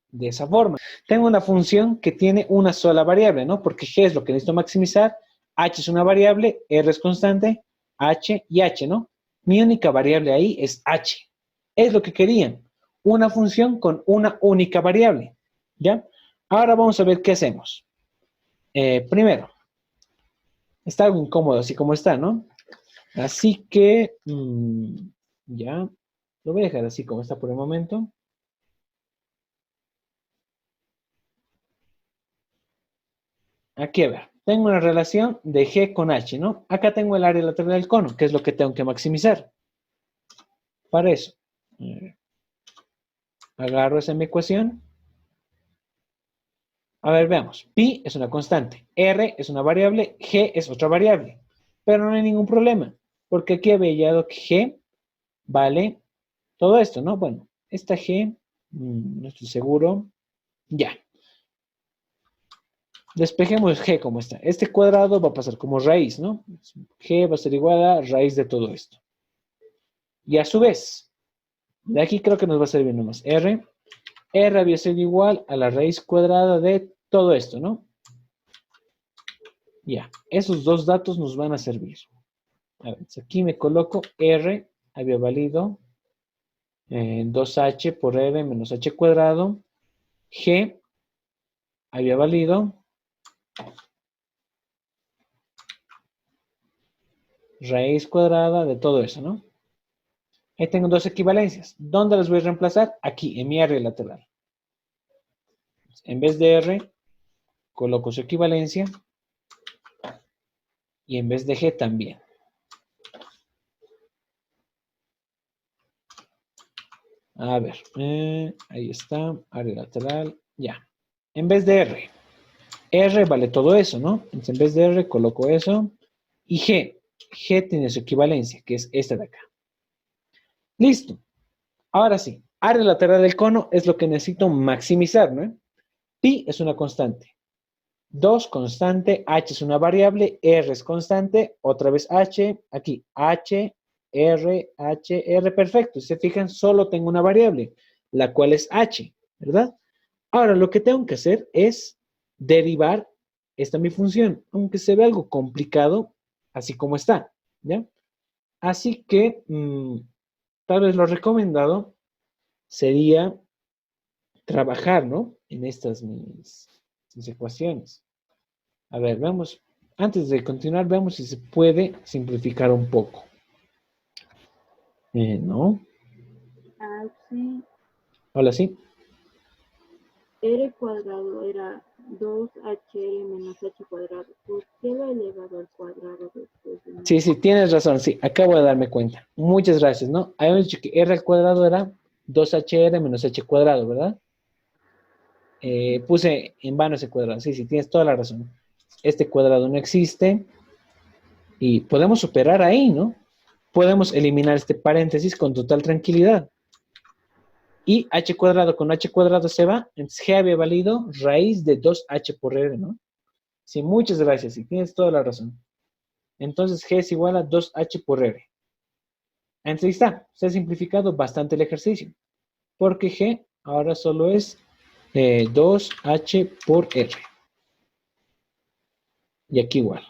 A: De esa forma. Tengo una función que tiene una sola variable, ¿no? Porque G es lo que necesito maximizar, H es una variable, R es constante, H y H, ¿no? Mi única variable ahí es H. Es lo que querían. Una función con una única variable, ¿ya? Ahora vamos a ver qué hacemos. Primero, está algo incómodo así como está, ¿no? Así que, ya, lo voy a dejar así como está por el momento. Aquí, a ver, tengo una relación de G con H, ¿no? Acá tengo el área lateral del cono, que es lo que tengo que maximizar. Para eso, agarro esa mi ecuación. A ver, veamos. Pi es una constante, R es una variable, G es otra variable. Pero no hay ningún problema, porque aquí había hallado que G vale todo esto, ¿no? Bueno, esta G, no estoy seguro. Ya. Despejemos G como está. Este cuadrado va a pasar como raíz, ¿no? G va a ser igual a raíz de todo esto. Y a su vez, de aquí creo que nos va a servir nomás R. R había sido igual a la raíz cuadrada de todo esto, ¿no? Ya, esos dos datos nos van a servir. A ver, aquí me coloco R había valido 2H por R menos H cuadrado. G había valido raíz cuadrada de todo eso, ¿no? Ahí tengo dos equivalencias. ¿Dónde las voy a reemplazar? Aquí, en mi área lateral. En vez de R, coloco su equivalencia. Y en vez de G también. A ver, ahí está, área lateral, ya. En vez de R, R vale todo eso, ¿no? Entonces en vez de R coloco eso. Y G tiene su equivalencia, que es esta de acá. Listo. Ahora sí, área lateral del cono es lo que necesito maximizar, ¿no? Pi es una constante. 2 constante, H es una variable, R es constante, otra vez H, aquí H, R, perfecto. Si se fijan, solo tengo una variable, la cual es H, ¿verdad? Ahora, lo que tengo que hacer es derivar esta mi función, aunque se ve algo complicado, así como está, ¿ya? Así que, tal vez lo recomendado sería trabajar, ¿no? En estas mis ecuaciones. A ver, vamos. Antes de continuar, veamos si se puede simplificar un poco. ¿No?
C: Sí.
A: Hola, sí.
C: R cuadrado era 2HR menos H cuadrado. ¿Por qué lo he elevado al cuadrado después de...
A: Sí, tienes razón, sí, acabo de darme cuenta. Muchas gracias, ¿no? Habíamos dicho que R al cuadrado era 2HR menos H cuadrado, ¿verdad? Puse en vano ese cuadrado, sí, tienes toda la razón. Este cuadrado no existe y podemos operar ahí, ¿no? Podemos eliminar este paréntesis con total tranquilidad. Y H cuadrado con H cuadrado se va, entonces G había valido raíz de 2H por R, ¿no? Sí, muchas gracias, sí, tienes toda la razón. Entonces G es igual a 2H por R. Entonces ahí está, se ha simplificado bastante el ejercicio, porque G ahora solo es 2H por R. Y aquí igual.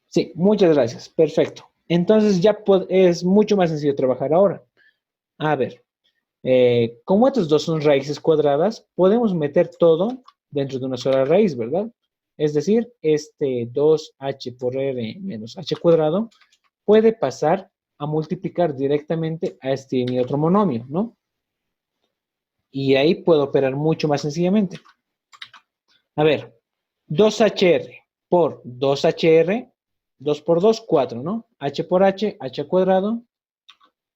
A: Sí, muchas gracias, perfecto. Entonces ya es mucho más sencillo trabajar ahora. A ver, como estos dos son raíces cuadradas, podemos meter todo dentro de una sola raíz, ¿verdad? Es decir, este 2h por r menos h cuadrado puede pasar a multiplicar directamente a este mi otro monomio, ¿no? Y ahí puedo operar mucho más sencillamente. A ver, 2hr por 2hr, 2 por 2, 4, ¿no? H por h, h al cuadrado,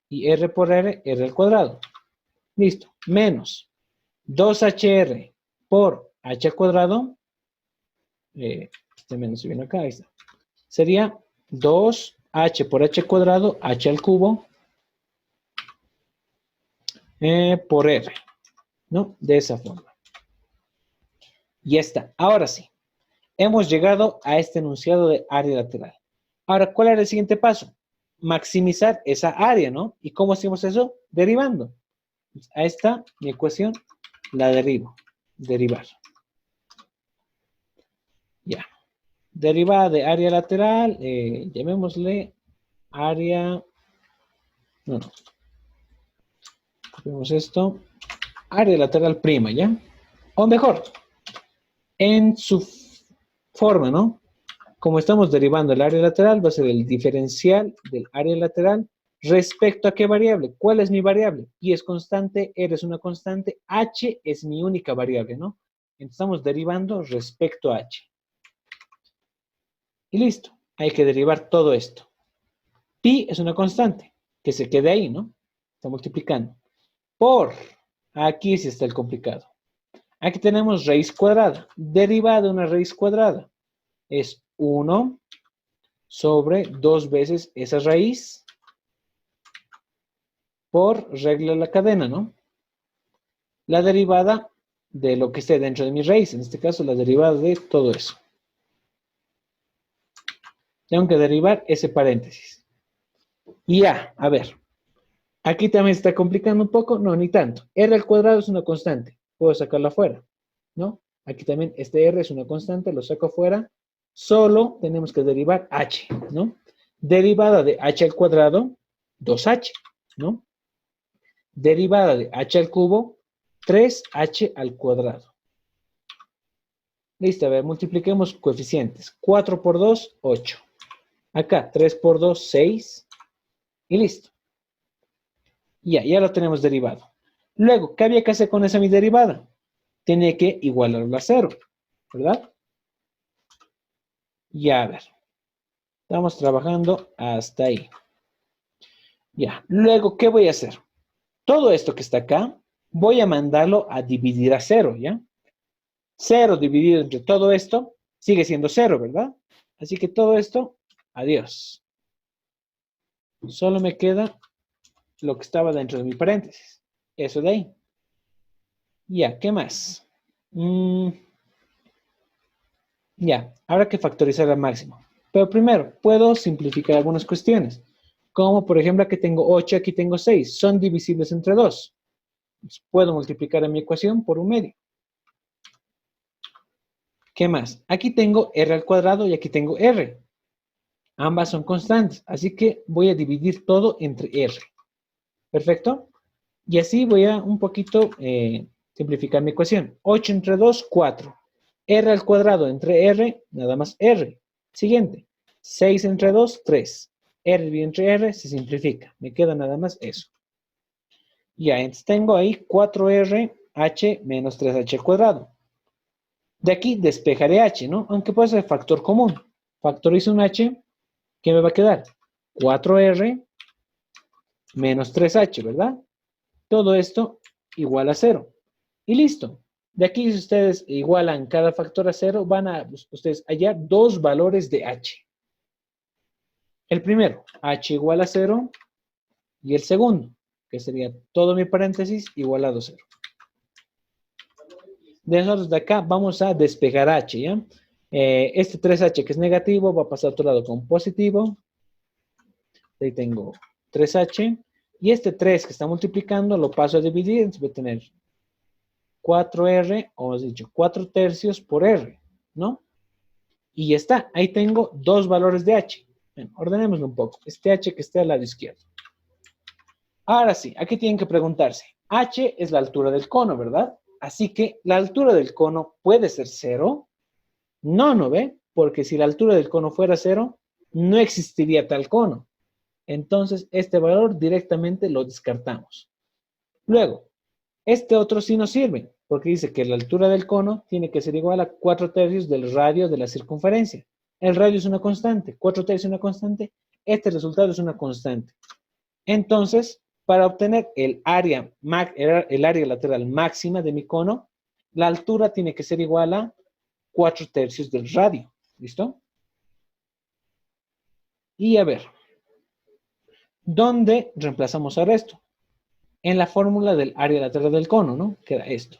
A: y r por r, r al cuadrado. Listo. Menos 2hr por h al cuadrado, este menos se viene acá, ahí está. Sería 2h por h al cuadrado, h al cubo, por r, ¿no? De esa forma. Ya está. Ahora sí. Hemos llegado a este enunciado de área lateral. Ahora, ¿cuál era el siguiente paso? Maximizar esa área, ¿no? ¿Y cómo hacemos eso? Derivando. Ahí está mi ecuación, la derivo. Derivar. Ya. Derivada de área lateral, llamémosle área... No. Copiamos esto. Área lateral prima, ¿ya? O mejor, en su forma, ¿no? Como estamos derivando el área lateral, va a ser el diferencial del área lateral respecto a qué variable. ¿Cuál es mi variable? Y es constante, R es una constante, H es mi única variable, ¿no? Entonces estamos derivando respecto a H. Y listo. Hay que derivar todo esto. Pi es una constante, que se quede ahí, ¿no? Está multiplicando. Por, aquí sí está el complicado. Aquí tenemos raíz cuadrada. Derivada de una raíz cuadrada es 1 sobre 2 veces esa raíz por regla de la cadena, ¿no? La derivada de lo que esté dentro de mi raíz, en este caso la derivada de todo eso. Tengo que derivar ese paréntesis. Y ya, a ver. Aquí también se está complicando un poco, no, ni tanto. R al cuadrado es una constante, puedo sacarla afuera, ¿no? Aquí también este R es una constante, lo saco afuera. Solo tenemos que derivar H, ¿no? Derivada de H al cuadrado, 2H, ¿no? Derivada de H al cubo, 3H al cuadrado. Listo, a ver, multipliquemos coeficientes. 4 por 2, 8. Acá, 3 por 2, 6. Y listo. Ya lo tenemos derivado. Luego, ¿qué había que hacer con esa mi derivada? Tiene que igualarlo a 0, ¿verdad? Ya, a ver. Estamos trabajando hasta ahí. Ya, luego, ¿qué voy a hacer? Todo esto que está acá, voy a mandarlo a dividir a 0, ¿ya? 0 dividido entre todo esto, sigue siendo 0, ¿verdad? Así que todo esto, adiós. Solo me queda lo que estaba dentro de mi paréntesis. Eso de ahí. Ya, ¿qué más? Ya, habrá que factorizar al máximo. Pero primero, puedo simplificar algunas cuestiones. Como, por ejemplo, aquí tengo 8, aquí tengo 6. Son divisibles entre 2. Puedo multiplicar en mi ecuación por 1/2. ¿Qué más? Aquí tengo r al cuadrado y aquí tengo r. Ambas son constantes, así que voy a dividir todo entre r. ¿Perfecto? Y así voy a un poquito simplificar mi ecuación. 8 entre 2, 4. R al cuadrado entre r, nada más r. Siguiente. 6 entre 2, 3. R entre r se simplifica. Me queda nada más eso. Ya, entonces tengo ahí 4rh menos 3h al cuadrado. De aquí despejaré h, ¿no? Aunque puede ser factor común. Factorizo un h, ¿qué me va a quedar? 4r menos 3h, ¿verdad? Todo esto igual a 0. Y listo. De aquí, si ustedes igualan cada factor a 0, van a ustedes hallar dos valores de h. El primero, h igual a 0. Y el segundo, que sería todo mi paréntesis igualado a 0. De nosotros de acá vamos a despejar h, ¿ya? Este 3h que es negativo va a pasar a otro lado con positivo. Ahí tengo 3h. Y este 3 que está multiplicando lo paso a dividir, entonces voy a tener 4r, o has dicho 4 tercios por r, ¿no? Y ya está, ahí tengo dos valores de h. Bueno, ordenémoslo un poco. Este h que está al lado izquierdo. Ahora sí, aquí tienen que preguntarse. H es la altura del cono, ¿verdad? Así que la altura del cono puede ser 0. No, ¿no ve? Porque si la altura del cono fuera 0, no existiría tal cono. Entonces, este valor directamente lo descartamos. Luego, este otro sí nos sirve, porque dice que la altura del cono tiene que ser igual a 4/3 del radio de la circunferencia. El radio es una constante, 4/3 es una constante, este resultado es una constante. Entonces, para obtener el área lateral máxima de mi cono, la altura tiene que ser igual a 4/3 del radio. ¿Listo? Y a ver, ¿dónde reemplazamos ahora esto? En la fórmula del área lateral del cono, ¿no? Que era esto.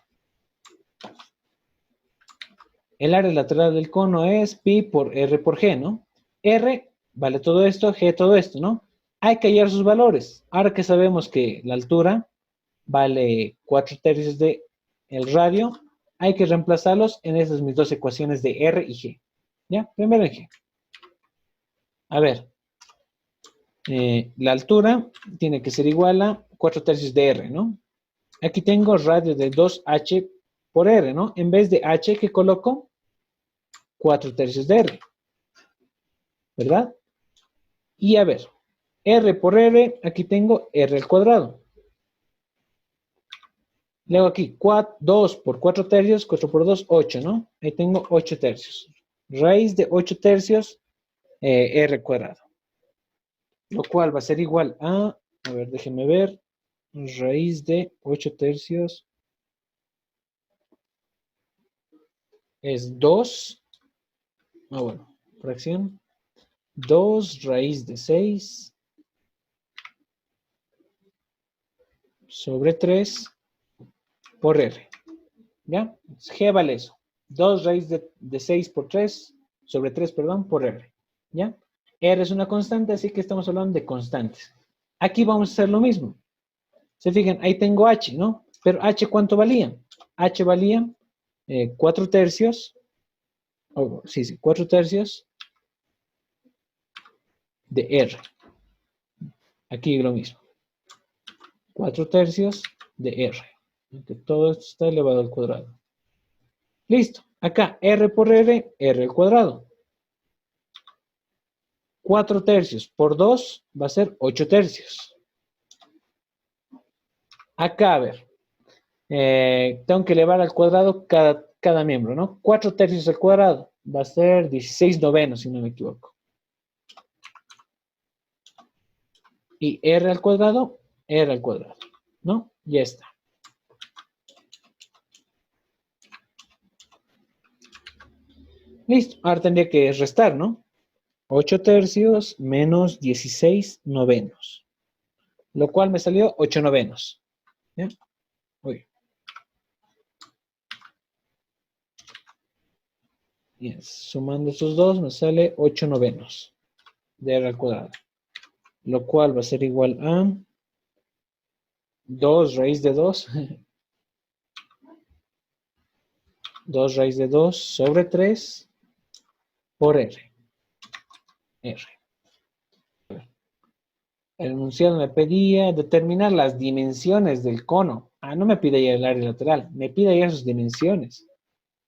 A: El área lateral del cono es pi por r por g, ¿no? R vale todo esto, g todo esto, ¿no? Hay que hallar sus valores. Ahora que sabemos que la altura vale 4/3 de el radio, hay que reemplazarlos en esas mis dos ecuaciones de r y g. ¿Ya? Primero en g. A ver. La altura tiene que ser igual a 4/3 de r, ¿no? Aquí tengo radio de 2h por r, ¿no? En vez de h, ¿qué coloco? 4/3 de r. ¿Verdad? Y a ver, r por r, aquí tengo r al cuadrado. Luego aquí, 2 por 4/3, 4 por 2, 8, ¿no? Ahí tengo 8/3. Raíz de 8/3, r al cuadrado. Lo cual va a ser igual a ver, déjenme ver, raíz de 8/3 es 2, bueno, fracción, 2 raíz de 6 sobre 3 por r, ¿ya? G vale eso, 2 raíz de 6 por 3, sobre 3, perdón, por r, ¿ya? R es una constante, así que estamos hablando de constantes. Aquí vamos a hacer lo mismo. Se fijan, ahí tengo h, ¿no? Pero h, ¿cuánto valía? H valía 4/3, sí, 4/3 de r. Aquí lo mismo. 4/3 de r. Que todo esto está elevado al cuadrado. Listo. Acá, r por r, r al cuadrado. 4/3 por 2 va a ser 8/3. Acá, a ver. Tengo que elevar al cuadrado cada miembro, ¿no? 4/3 al cuadrado va a ser 16/9, si no me equivoco. Y r al cuadrado, ¿no? Ya está. Listo. Ahora tendría que restar, ¿no? 8/3 menos 16/9. Lo cual me salió 8/9. ¿Ya? Uy. Bien, sumando estos dos me sale 8/9 de r al cuadrado. Lo cual va a ser igual a 2 raíz de 2. 2 raíz de 2 sobre 3 por r. R. El enunciado me pedía determinar las dimensiones del cono. Ah, no me pide ya el área lateral, me pide ya sus dimensiones.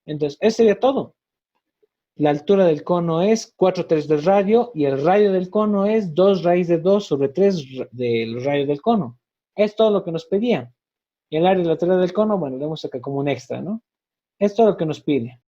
A: Entonces, eso sería todo. La altura del cono es 4/3 del radio y el radio del cono es 2 raíz de 2 sobre 3 del radio del cono. Es todo lo que nos pedía. El área lateral del cono, bueno, lo vemos acá como un extra, ¿no? Es todo lo que nos pide.